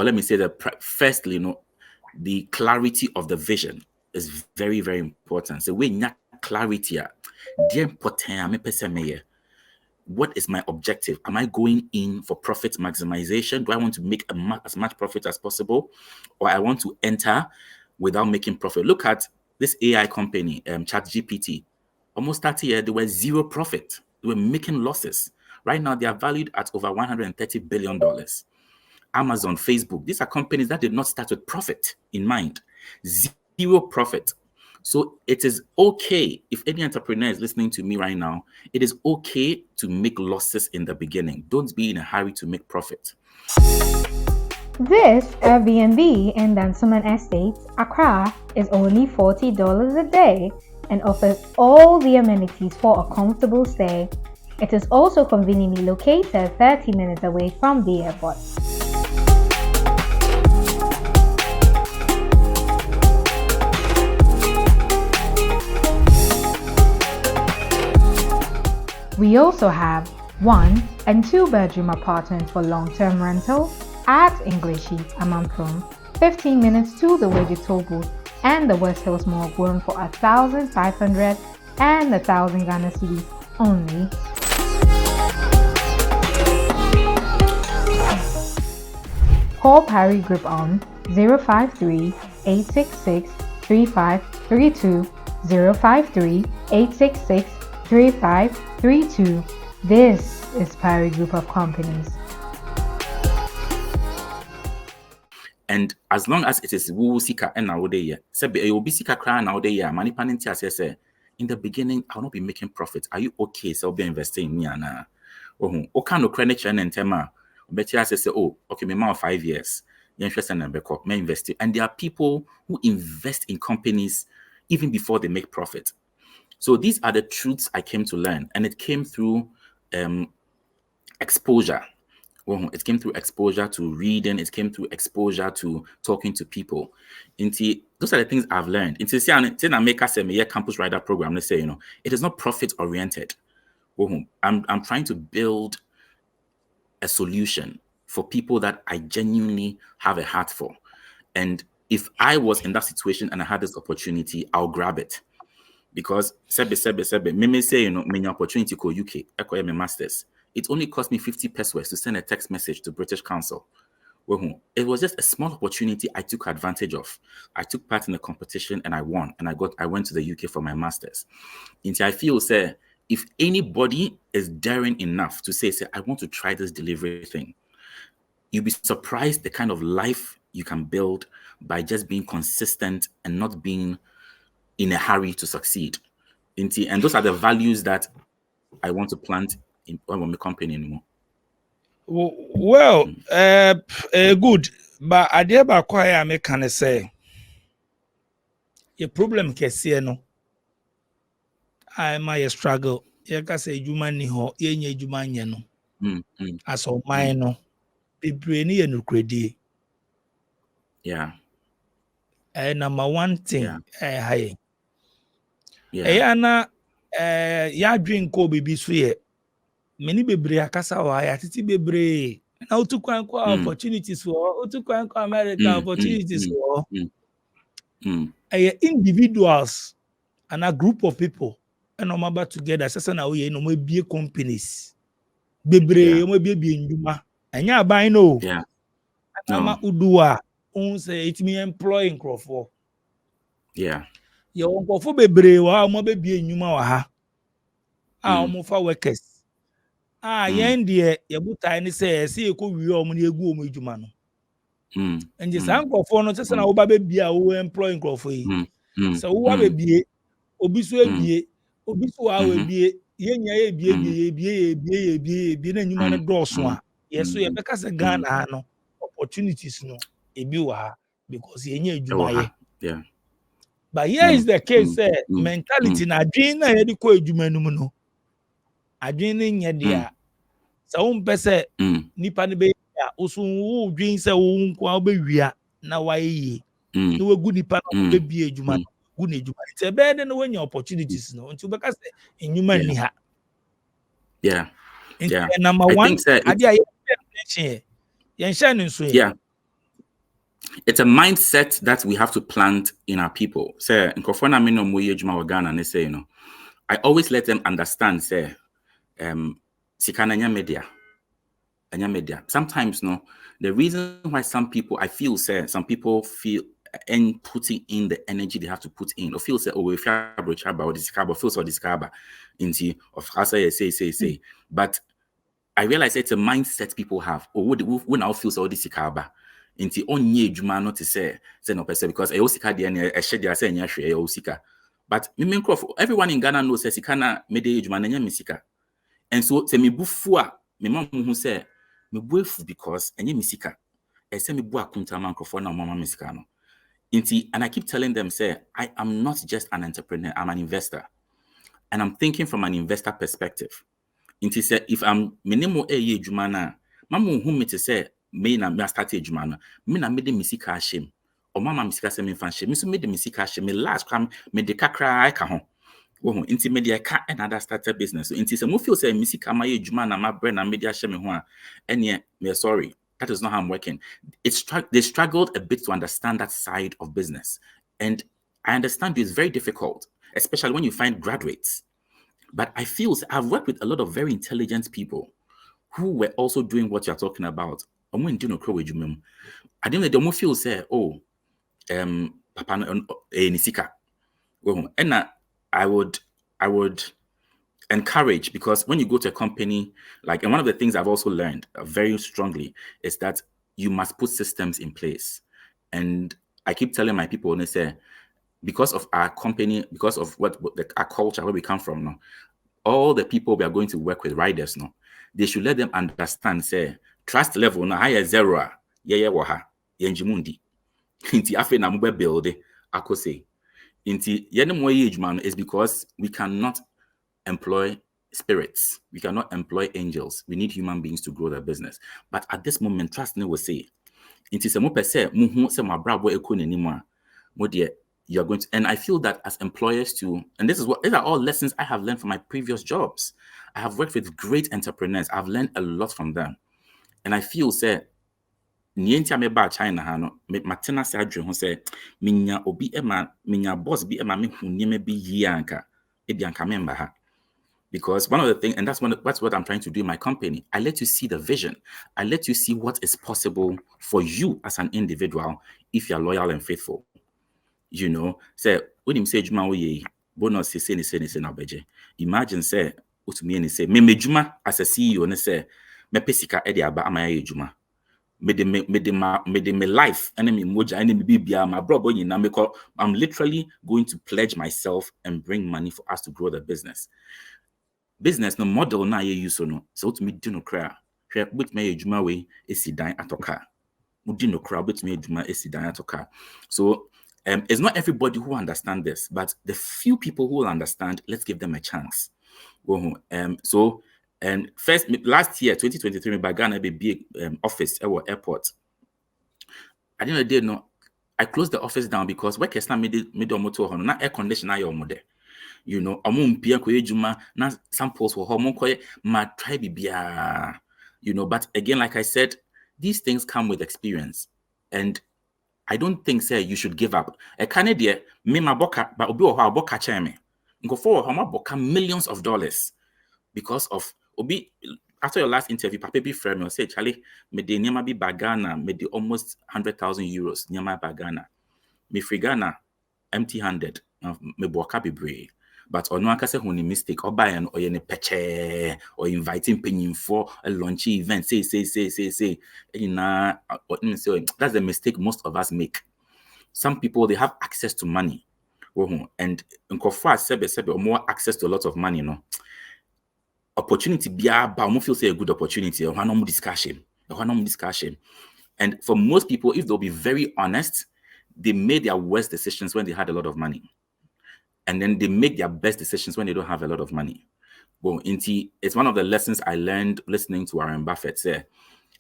let me say that firstly, the clarity of the vision is very, very important. So when that clarity, what is my objective? Am I going in for profit maximization? Do I want to make as much profit as possible? Or I want to enter without making profit? Look at this AI company, ChatGPT. Almost 30 years, they were zero profit. They were making losses. Right now, they are valued at over $130 billion. Amazon, Facebook, these are companies that did not start with profit in mind. Zero profit. So it is okay, if any entrepreneur is listening to me right now, it is okay to make losses in the beginning. Don't be in a hurry to make profit. This Airbnb in Dansoman Estates, Accra, is only $40 a day and offers all the amenities for a comfortable stay. It is also conveniently located 30 minutes away from the airport. We also have 1 and 2 bedroom apartments for long-term rental at Englishi, Amamprum, 15 minutes to the Wejito booth and the West Hills Mall, going for 1,500 and 1,000 Ghana cedis only. Call Parry Group on 053-866-3532, 053-866-3532. This is Parry Group of Companies. And as long as it is sika and nowadays, you will be sika crying nowadays. Money panentia says, in the beginning, I'll not be making profit. Are you okay? So I'll be investing in me and okay, no credit and tema. Bet you say, oh, okay, me 5 years. may invest. And there are people who invest in companies even before they make profit. So these are the truths I came to learn, and it came through exposure. Well, it came through exposure to reading. It came through exposure to talking to people. Those are the things I've learned. I make a campus rider program. Let's say, it is not profit oriented. I'm trying to build a solution for people that I genuinely have a heart for. And if I was in that situation and I had this opportunity, I'll grab it. Because me say, my opportunity to UK, I my masters. It only cost me 50 pesos to send a text message to British Council. It was just a small opportunity I took advantage of. I took part in a competition and I won. And I went to the UK for my masters. And I feel, say, if anybody is daring enough to say, I want to try this delivery thing, you'll be surprised the kind of life you can build by just being consistent and not being in a hurry to succeed. And those are the values that I want to plant in my company anymore. Well, good. But I did about quite I can say your problem can see no. I might struggle. You can say you man ho ye juma no. As of mine no. Be brainy and credit. Yeah. Number one thing, high. Yeah. Na ya drink ko bibi so ye. Many bebre akasa wa ya titi bebre. Na utukwan ko opportunities for utukwan ko America opportunities for. Individuals and a group of people and no matter together sasa na we no mo bie companies. Bebre mo bie nduma. Anya ban no. Yeah. Ama udua on say it me employing crofo. Yeah. Ye nkofo bebre wa mo be bie nduma wa ha. Mo fa workers. Yen de ye butai ni say e ko wi o mo na egu o mo edwuma no. And just nkofo no sasa na wo ba be bie a wo employing crofo yi. So wo ba bie obi so ebie obi so wa ebie yenya ebie na nyuma no dɔɔso a yeso ye beka se Ghana ha no opportunities no ebi wa ha because yenya adwuma ye. Yeah. But here is the case mentality na adwin na ye de ko adwuma no mu no adwin ne nye de a so wo mpese nipa ne be ya oso wo dwin se wo nko a be wia na wa yi no wagu nipa na be bie adwuma gu na adwuma it's a bad no when your opportunities no nti beka se enyuma ni ha. Yeah. Yeah. Number one, yeah. It's a mindset that we have to plant in our people. Say, I always let them understand, say, media. Sometimes, no, the reason why some people feel and putting in the energy they have to put in, or feel say, oh, if you have or this carbon, feels or this carbon, into of say. But I realize it's a mindset people have. Or when I feel so this carbon, into only juma not to say no person because I also had the shed I say Osika. But everyone in Ghana knows says Sikana made juma nanya misika. And so say me bufua, me mom who say me bufu because any misika. I say me bua kunta microphone na mama misikano. And I keep telling them, say, I am not just an entrepreneur, I'm an investor. And I'm thinking from an investor perspective. Say, if I'm minimum a year jumana, mama whom me to say, me na start a jumana, me na made the misika shame, or mama misika se me fan shame, me so made the misika shame, me last come, me de kakra I can home. Into media cat another starter business. So into some feel say misika my jumana, my brain and media shame one, and yeah, me sorry. That is not how I'm working. They struggled a bit to understand that side of business. And I understand it's very difficult, especially when you find graduates. But I feel I've worked with a lot of very intelligent people who were also doing what you're talking about. I didn't feel say, oh, Papa Nisika. And I would encourage, because when you go to a company, and one of the things I've also learned very strongly is that you must put systems in place. And I keep telling my people, when they say, because of our company, because of our culture, where we come from, no, all the people we are going to work with, riders, no, they should let them understand, say, trust level, no, higher zero, waha. yenjimundi. Inti afe na mube build akose. Inti yene mo ye ejuma is because we cannot employ spirits. We cannot employ angels. We need human beings to grow their business. But at this moment, trust me will say, inti se mo pese muhu se ma brabo eko nenimwa. Mo de you're going to, and I feel that as employers too, and these are all lessons I have learned from my previous jobs. I have worked with great entrepreneurs. I've learned a lot from them. And I feel, say, nienti ame ba China hano, matena se adwe ho say, minya obi ema, minya boss bi ema me hu nieme bi yi anka, ebi anka member ha. Because one of the things, and that's what I'm trying to do in my company, I let you see the vision. I let you see what is possible for you as an individual if you're loyal and faithful. You know, say when him say juma oye bonus say na beje. Imagine say utumi ni say me juma as a CEO ne say me pesika e de aba amaya juma. Me de life and me moja and me bibia my bro nyina me call I'm literally going to pledge myself and bring money for us to grow the business. Business no model na ye use no. So utumi do no kra. Hwe butumi juma we esi dan atoka. Udi no kra butumi juma esi dan atoka. So it's not everybody who understands this, but the few people who will understand, let's give them a chance. First, last year, 2023, I began a big office at our airport. I didn't know. I closed the office down because work is not made motor, not air conditioner your mode. You know, na samples for hormone ma try bibia. You know, but again, like I said, these things come with experience. And I don't think say you should give up. A Canadian, me ma boka, but obi o ha boka cheme. Go for how boka millions of dollars because of obi. After your last interview, Papa be friend me say, Charlie, me de nyama bi bagana, me de almost 100,000 euros nyama bagana. Me free Ghana, empty-handed. Me boka be brave. But ono aka say honi mistake or buy an or yene peche or inviting penny for a launchy event. Say. That's the mistake most of us make. Some people they have access to money. And nkofo sebe or more access to a lot of money, you know. Opportunity bia ba mo feel say a good opportunity or no discussion. And for most people, if they'll be very honest, they made their worst decisions when they had a lot of money. And then they make their best decisions when they don't have a lot of money. Well, it's one of the lessons I learned listening to Warren Buffett say,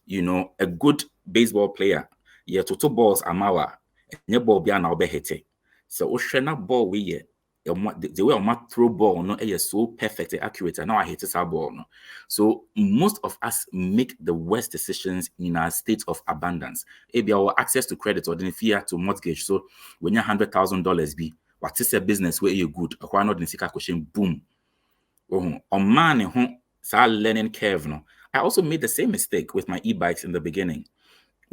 you know, a good baseball player, total balls amawa, and ball bia na obehete. So oshena ball we the way I throw ball no is so perfect, accurate, and now I hit our ball. No. So most of us make the worst decisions in our state of abundance. Maybe our access to credit or the fear to mortgage. So when you're $100,000 be what is a business where you're good? Acquire not in sika question, boom. On man, learning curve. No, I also made the same mistake with my e-bikes in the beginning.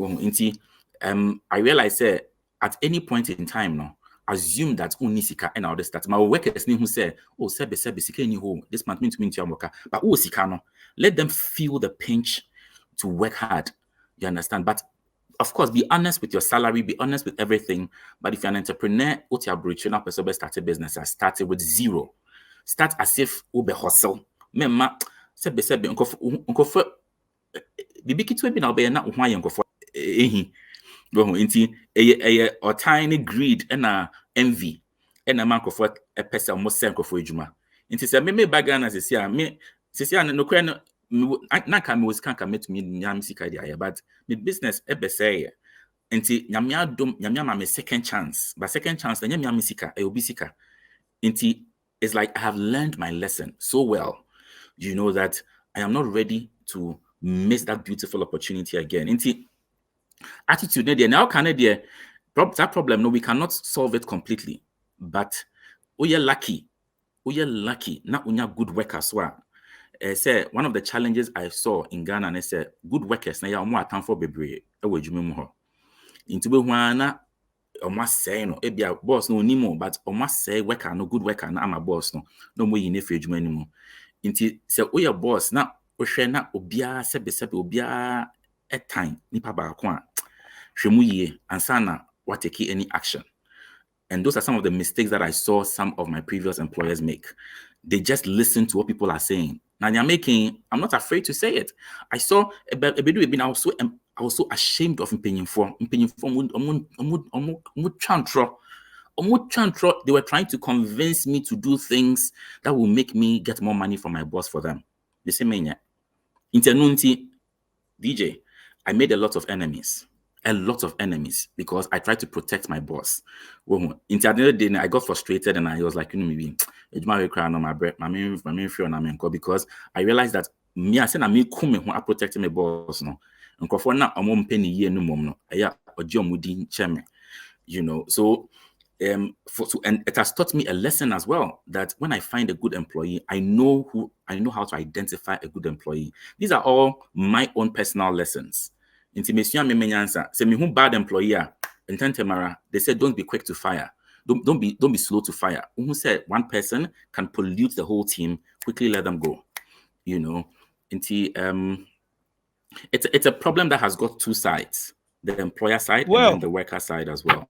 I realized at any point in time, no, assume that unisika and all this that my workers who say, oh, sebe sika ni ho, this month mean to mean to yamoka, but sika no, let them feel the pinch to work hard. You understand? But of course, be honest with your salary, be honest with everything. But if you're an entrepreneur, what you're bridging up start a business, I started with zero. Start as if ube hustle. Mema sebe unkofo bibi kitwe bi na obe na uhwa yenkofo ehi. Go inti or tiny greed and envy and a man of what a person almost sent for ejuma. Inti se me bagana se no kwen na ka me was kan ka met me nyam sika dia but me business ebe say inti nyamia me second chance but second chance nyamia sika e obi sika inti it's like I have learned my lesson so well, you know, that I am not ready to miss that beautiful opportunity again. Inti attitude there now that problem, no, we cannot solve it completely, but we are lucky not unya good workers. Say one of the challenges I saw in Ghana and I said good workers na ya more time for bebre ewedwuma mu ho into be hwana almost say no ebia boss no nimo but almost say worker no good worker na ama boss no mo yi ne fedwuma animo into say we are boss na ohwe na obia sebe obia a time nipa ba ko a hwemu yie ansana what take any action. And those are some of the mistakes that I saw some of my previous employers make. They just listen to what people are saying. Now they're making, I'm not afraid to say it. I saw I I was so ashamed of paying for they were trying to convince me to do things that will make me get more money from my boss for them. The same thing. Internunti, DJ, I made a lot of enemies because I tried to protect my boss. Well, in the end of the day, I got frustrated and I was like, maybe because I realized that me, I said, I protecting my boss. No, and so and it has taught me a lesson as well, that when I find a good employee, I know how to identify a good employee. These are all my own personal lessons. Intimation say me who bad employee in Tentemara, they said don't be quick to fire. Don't be slow to fire. Who said one person can pollute the whole team, quickly let them go. It's a problem that has got two sides, the employer side and then the worker side as well.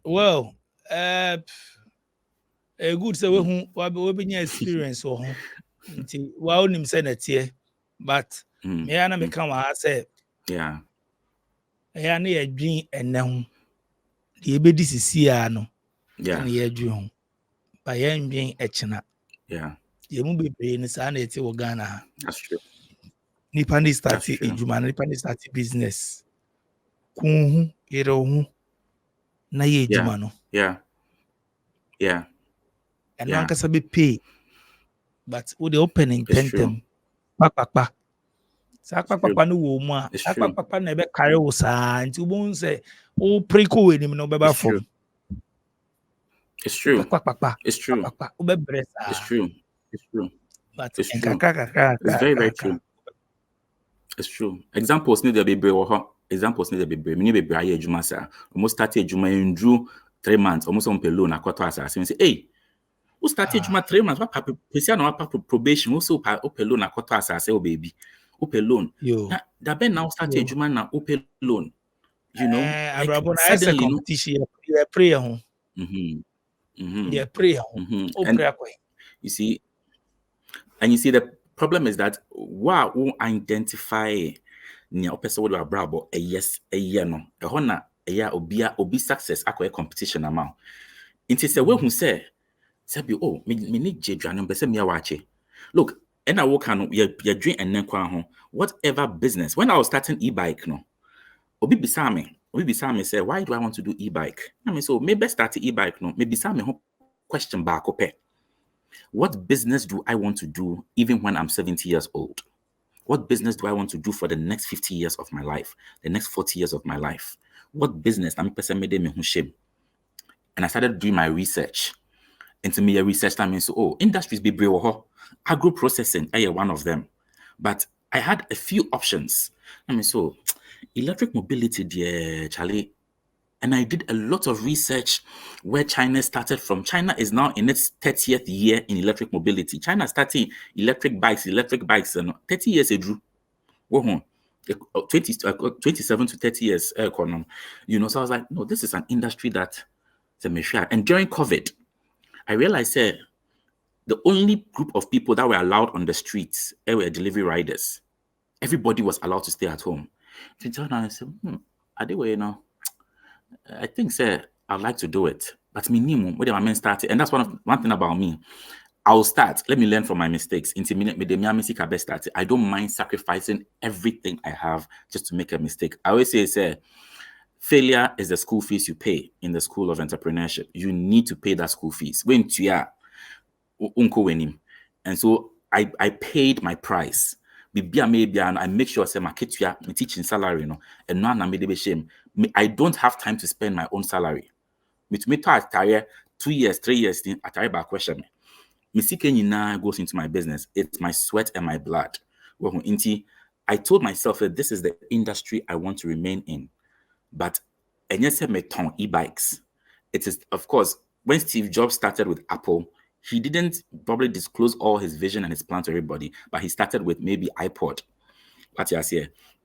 Well, a good say we be experience or nti wa onim say na tie, but me ana me kan wa say yeah ya na ye dwen ene ho de ebedi sisi a no yeah na ye dwen ho ba ye ndwen echina yeah ye mu bebre ni sa na ete wo Ghana ha. That's true. Nipa ni start ejuma, nipa ni start business kunhu yere ho na ye ejuma no yeah and no ankasa be pay, but with the opening tentem papa sa papa no wo mu a papa na be carry wo sa nti wo say o preko we nim no be ba from. It's true. It's true. Papa it's true. But it's true. It's very, very true. It's true. Examples need to be brave. Examples need to be brave. Me be brave ejuma sa. Almost started ejuma in Drew 3 months. Almost on pay loan akwato asa. So say, hey, who started ejuma 3 months? What papa pay no papa probation? Also pay loan akwato asa. Say, oh baby, pay loan. That ben now started ejuma na pay loan. Like, suddenly competition. You pray home. Yeah, pray home. You see, the problem is that wow, we identify near person with a brabo a yes a year no a hona a year obi success a competition amount. It is a way who say oh me need jedran be say me wache. Look, and I work on your dream and then whatever business. When I was starting e-bike no obi bisa me say why do I want to do e-bike? I mean, so maybe start e-bike no maybe bisa me question back up. What business do I want to do even when I'm 70 years old? What business do I want to do for the next 50 years of my life, the next 40 years of my life? What business? And I started doing my research. Into me, research time means industries be brave. Agro processing, one of them. But I had a few options. I mean, so electric mobility, dear Charlie. And I did a lot of research where China started from. China is now in its 30th year in electric mobility. China started electric bikes, and 30 years ago. 27 to 30 years. So I was like, no, this is an industry that and during COVID, I realized the only group of people that were allowed on the streets were delivery riders. Everybody was allowed to stay at home. So I said, are they way now? I think, I'd like to do it. But minimum, where my men started, and that's one thing about me. I'll start. Let me learn from my mistakes. I don't mind sacrificing everything I have just to make a mistake. I always say, failure is the school fees you pay in the school of entrepreneurship. You need to pay that school fees. When you are, and so I paid my price. I make sure my teaching salary, and now shame. I don't have time to spend my own salary. With me, 2 years, 3 years, I back question. Goes into my business. It's my sweat and my blood. I told myself that this is the industry I want to remain in. But e-bikes. It is, of course, when Steve Jobs started with Apple, he didn't probably disclose all his vision and his plan to everybody, but he started with maybe iPod.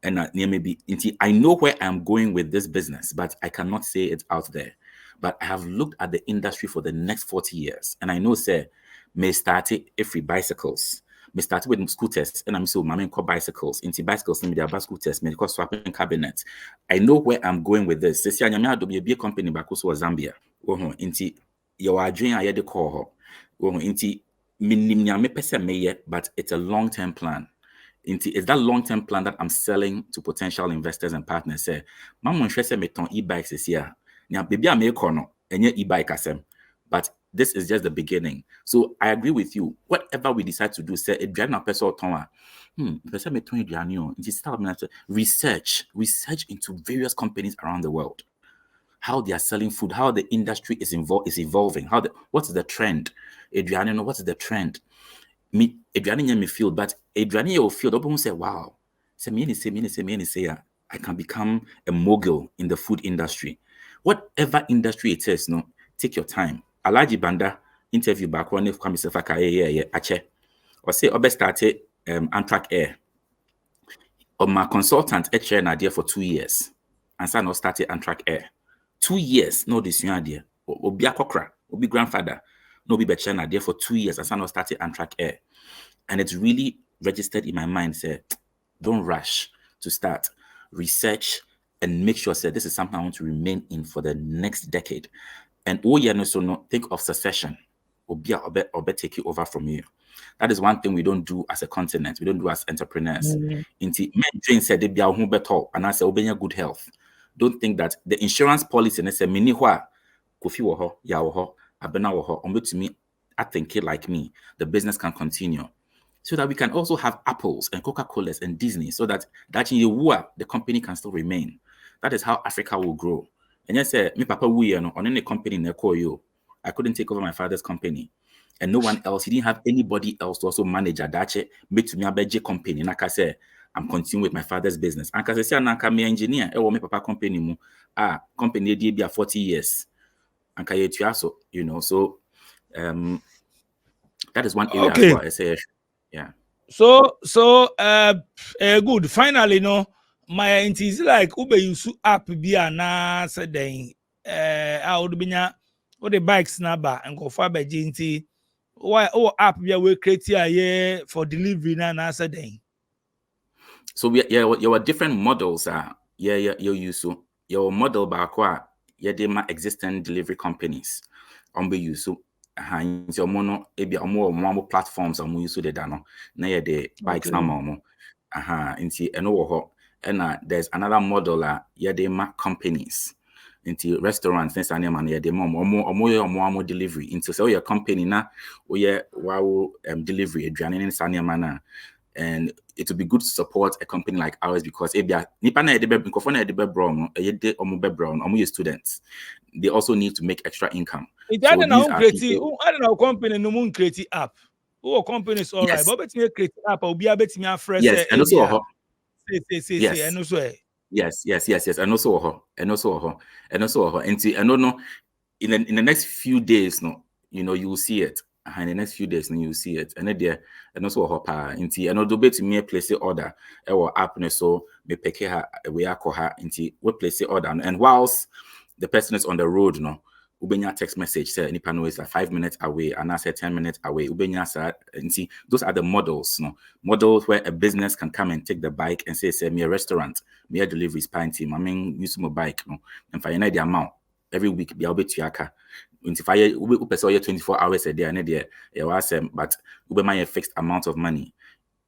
And maybe I know where I'm going with this business, but I cannot say it out there. But I have looked at the industry for the next 40 years, and I know, may start every bicycles. Me started with scooters, and I'm so my call bicycles. Into bicycles, me there scooters, me call swapping cabinets. I know where I'm going with this. Say, I'm do be a company back also Zambia. Into your dream, I had the call her. Into me person me but it's a long-term plan. It's that long-term plan that I'm selling to potential investors and partners. Say, Mama say me ton e-bikes this year. Now, baby, I may corner and e-bike asem. But this is just the beginning. So I agree with you. Whatever we decide to do, say it drive na person tonwa. Person me ton research into various companies around the world. How they are selling food, how the industry is evolving, what's the trend? Adriano, what's the trend? Me Adriano me feel, but Adriano will feel. People say, "Wow, say, I can become a mogul in the food industry, whatever industry it is. No, take your time." Alaji Banda interview back when if come self ache or say obe started Amtrak Air. Or my consultant at share an idea for 2 years, and so I started Amtrak Air. 2 years, no this new idea. Obi akokra, obi grandfather, no be better an idea for 2 years, and so I started Amtrak Air. And it's really registered in my mind, say, don't rush to start. Research and make sure, say, this is something I want to remain in for the next decade. And think of succession. Obi take it over from you. That is one thing we don't do as a continent. We don't do as entrepreneurs. Inti men said they be a home better and I say obenya good health. Don't think that the insurance policy and say mini hwa kofi wo ho ya wo ho abena wo ho ombe to me I think it like me. The business can continue. So that we can also have Apples and Coca-Colas and Disney, so that the company can still remain. That is how Africa will grow. And yes, me papa on any company in the I couldn't take over my father's company. And no one else, he didn't have anybody else to also manage a dache, make to me a beje company. Like I said, I'm continuing with my father's business. And because I say, I'm an engineer, I my papa company, company be 40 years. And so, so that is one area as well. I say, yeah. So good. Finally, no, my it is like ube use app be na said I would be all the bikes number and go far by GNT. Why app we create here for delivery na said So your different models you use your model back my existing delivery companies be use your mono more platforms use the dano na the bikes na momo into and there's another model my companies into restaurants things and the more delivery into so your company na wow delivery and it would be good to support a company like ours because students, they also need to make extra income. I don't know company no moon create app. Who company is all right, but bet me create app or be a bet me a fresh. Yes, and also yes, and also yes, and also and I don't know in the next few days, you will see it. In the next few days, you will see it. And then and also hopper into and do to me place the order or app so me pick her we are her into what place the order. And whilst the person is on the road, Ubenya text message say any panel is 5 minutes away, and I say 10 minutes away. Ubenya said, and see those are the models, models where a business can come and take the bike and say me a restaurant, me a delivery spine team. I mean use my bike, and for the amount every week be able to yaka. If I 24 hours a day, and but my fixed amount of money,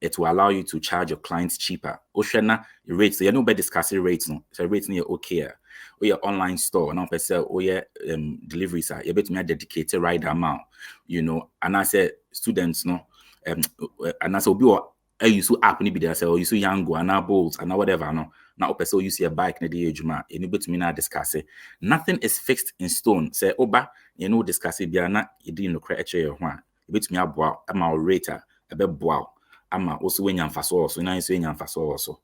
it will allow you to charge your clients cheaper. Oshana rates, so you're nobody discussing rates, no. So rates near okay. Or your online store, and deliveries are you bet me a dedicated right amount, and I say students, and I say I use to app ni be there, say or use Yango and Bolts and whatever, now person use your bike na the ejuma, you bet me na discuss it. Nothing is fixed in stone. Say oba, discuss it, biana, you didn't create your one. You bet me a bow, I'm a rater, a bit bow. I'm also when you're fast also, now you're saying fast also.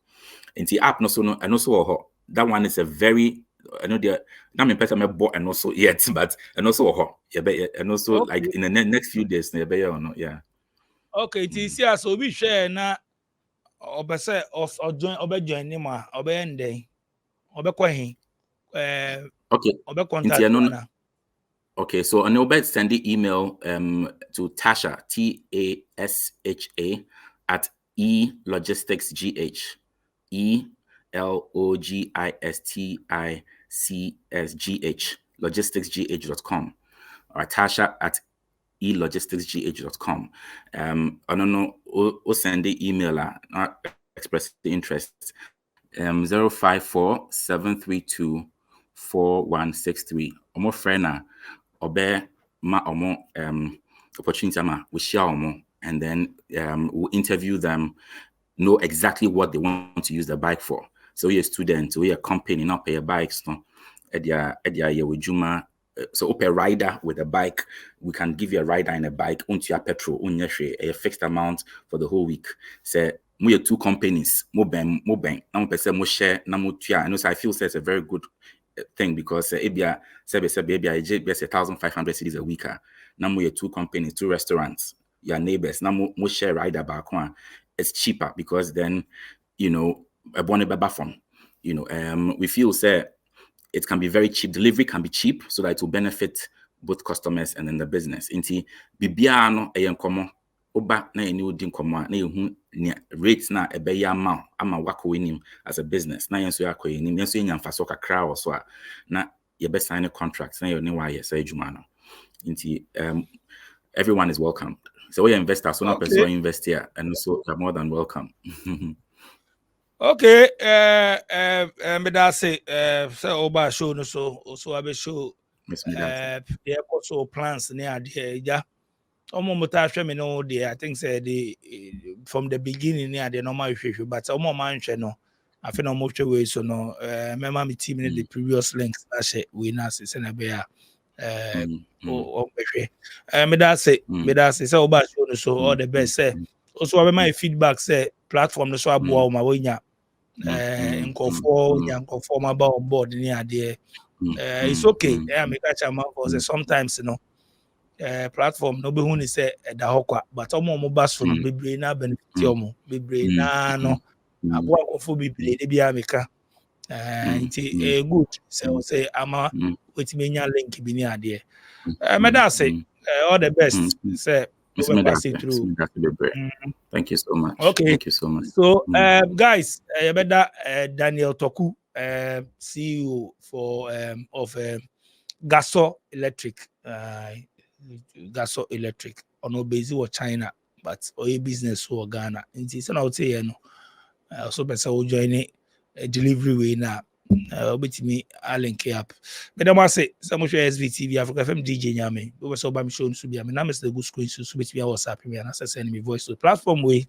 And the app no so no, and also that one is a very I know they're not in person bought and also yet, but and also and also like in the next few days, yeah. Okay, it is here, so we share na obese join join him obe ending obe kwahin okay obe contact Okay, so Anobet send the email to Tasha, TASHA, at elogisticsgh, ELOGISTICSGH, logisticsgh.com, or Tasha at elogisticsgh.com. I don't know, o send the email, not express the interest, 054-732-4163. Omo friend obe ma omo opportunity ma we share omo, and then we'll interview them, know exactly what they want to use the bike for. So you're a student, we a company, not pay a bikes, no. Edia with Juma. So up a rider with a bike, we can give you a rider and a bike, unto your petrol, a fixed amount for the whole week. So we are 2 companies, mo bang, now person mo share, na mo tia. And also I feel it's a very good thing because ebia sebe I just 1,500 cedis a week. Now we are 2 companies, 2 restaurants, your neighbors. Now mo share rider back one. It's cheaper because then, you know, a bonnet baba from, you know, we feel say it can be very cheap. Delivery can be cheap so that it will benefit both customers and then the business. Inti bibia no eyenkomo oba na eni odi nkomo na ehu rates na ebeya ama wako enim as a business. Na yenso yakọ enim yenso enya mfaso kakra wo so a na ye be sign a contract na ye ne wa ye say adwuma no. Inti everyone is welcome. So we investor, so not person invest here, and also you're more than welcome. Okay, me da say oba show no so I be show also plans near the ja. Omo muta hwe me no dey, I think say the from the beginning near the normal hwe, but omo man hwe no afi no mo hwe we so no remember me team in the previous links that she we na say na be me da say oba show no so all the best say also have my feedback say platform no so aboa ma wonya nkofo ma ba on board ni ade it's okay me catch am for say sometimes you know platform no be hu ni say da hokwa but omo ba so no bebre na benefit omo bebre na no aboa nkofo bebre de bia meka it's good so say ama wetin nya link bi ni ade me da say all the best say we pass it through. Thank you so much. Okay. Thank you so much. So, guys, Daniel Toku, CEO for of Gaso Electric, on base or China, but a business or Ghana. And it's an out here, also better will join a delivery way now. With me, I'll link up. But I must say, some of your SVTV Africa FM DJ Nyame, we were so by me showing to be. I mean, I'm the good screen, so with me, I was happy, and I send me voice to the platform way.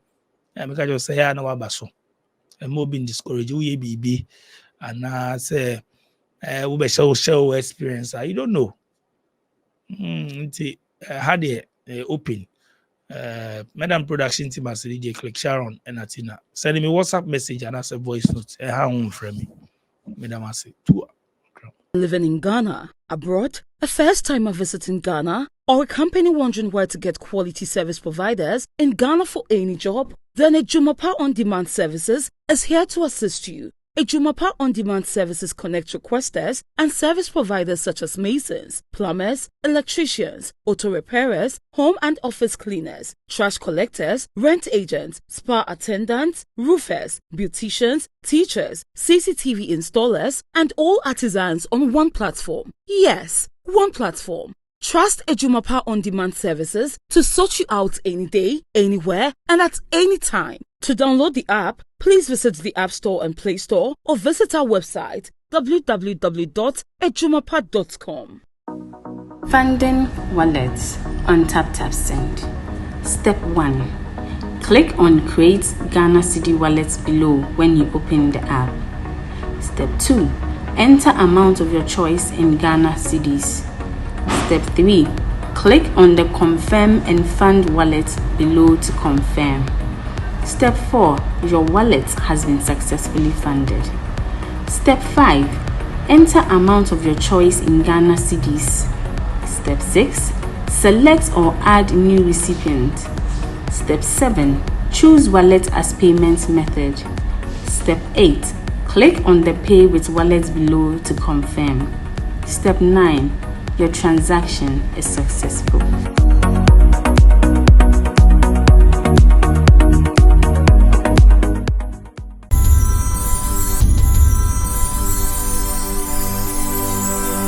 And I just say, I know about so. And more being discouraged, we be, and I say, we be show experience. You don't know. Had it open. Madam production team as DJ click Sharon and Atina. Send me WhatsApp message and as a voice note. How on from me. Living in Ghana, abroad, a first-timer visiting Ghana, or a company wondering where to get quality service providers in Ghana for any job? Then Ejumapa On Demand Services is here to assist you. Ejumapa On Demand Services connect requesters and service providers such as masons, plumbers, electricians, auto repairers, home and office cleaners, trash collectors, rent agents, spa attendants, roofers, beauticians, teachers, CCTV installers, and all artisans on one platform. Yes, one platform. Trust Ejumapa On Demand Services to sort you out any day, anywhere, and at any time. To download the app, please visit the App Store and Play Store or visit our website www.ejumapa.com. Funding wallets on TapTapSend. Step 1. Click on Create Ghana Cedi Wallets below when you open the app. Step 2. Enter amount of your choice in Ghana Cedis. Step 3. Click on the Confirm and Fund wallet below to confirm. Step 4. Your wallet has been successfully funded. Step 5. Enter amount of your choice in Ghana Cedis. Step 6. Select or add new recipient. Step 7. Choose wallet as payment method. Step 8. Click on the Pay with Wallet below to confirm. Step 9. your transaction is successful.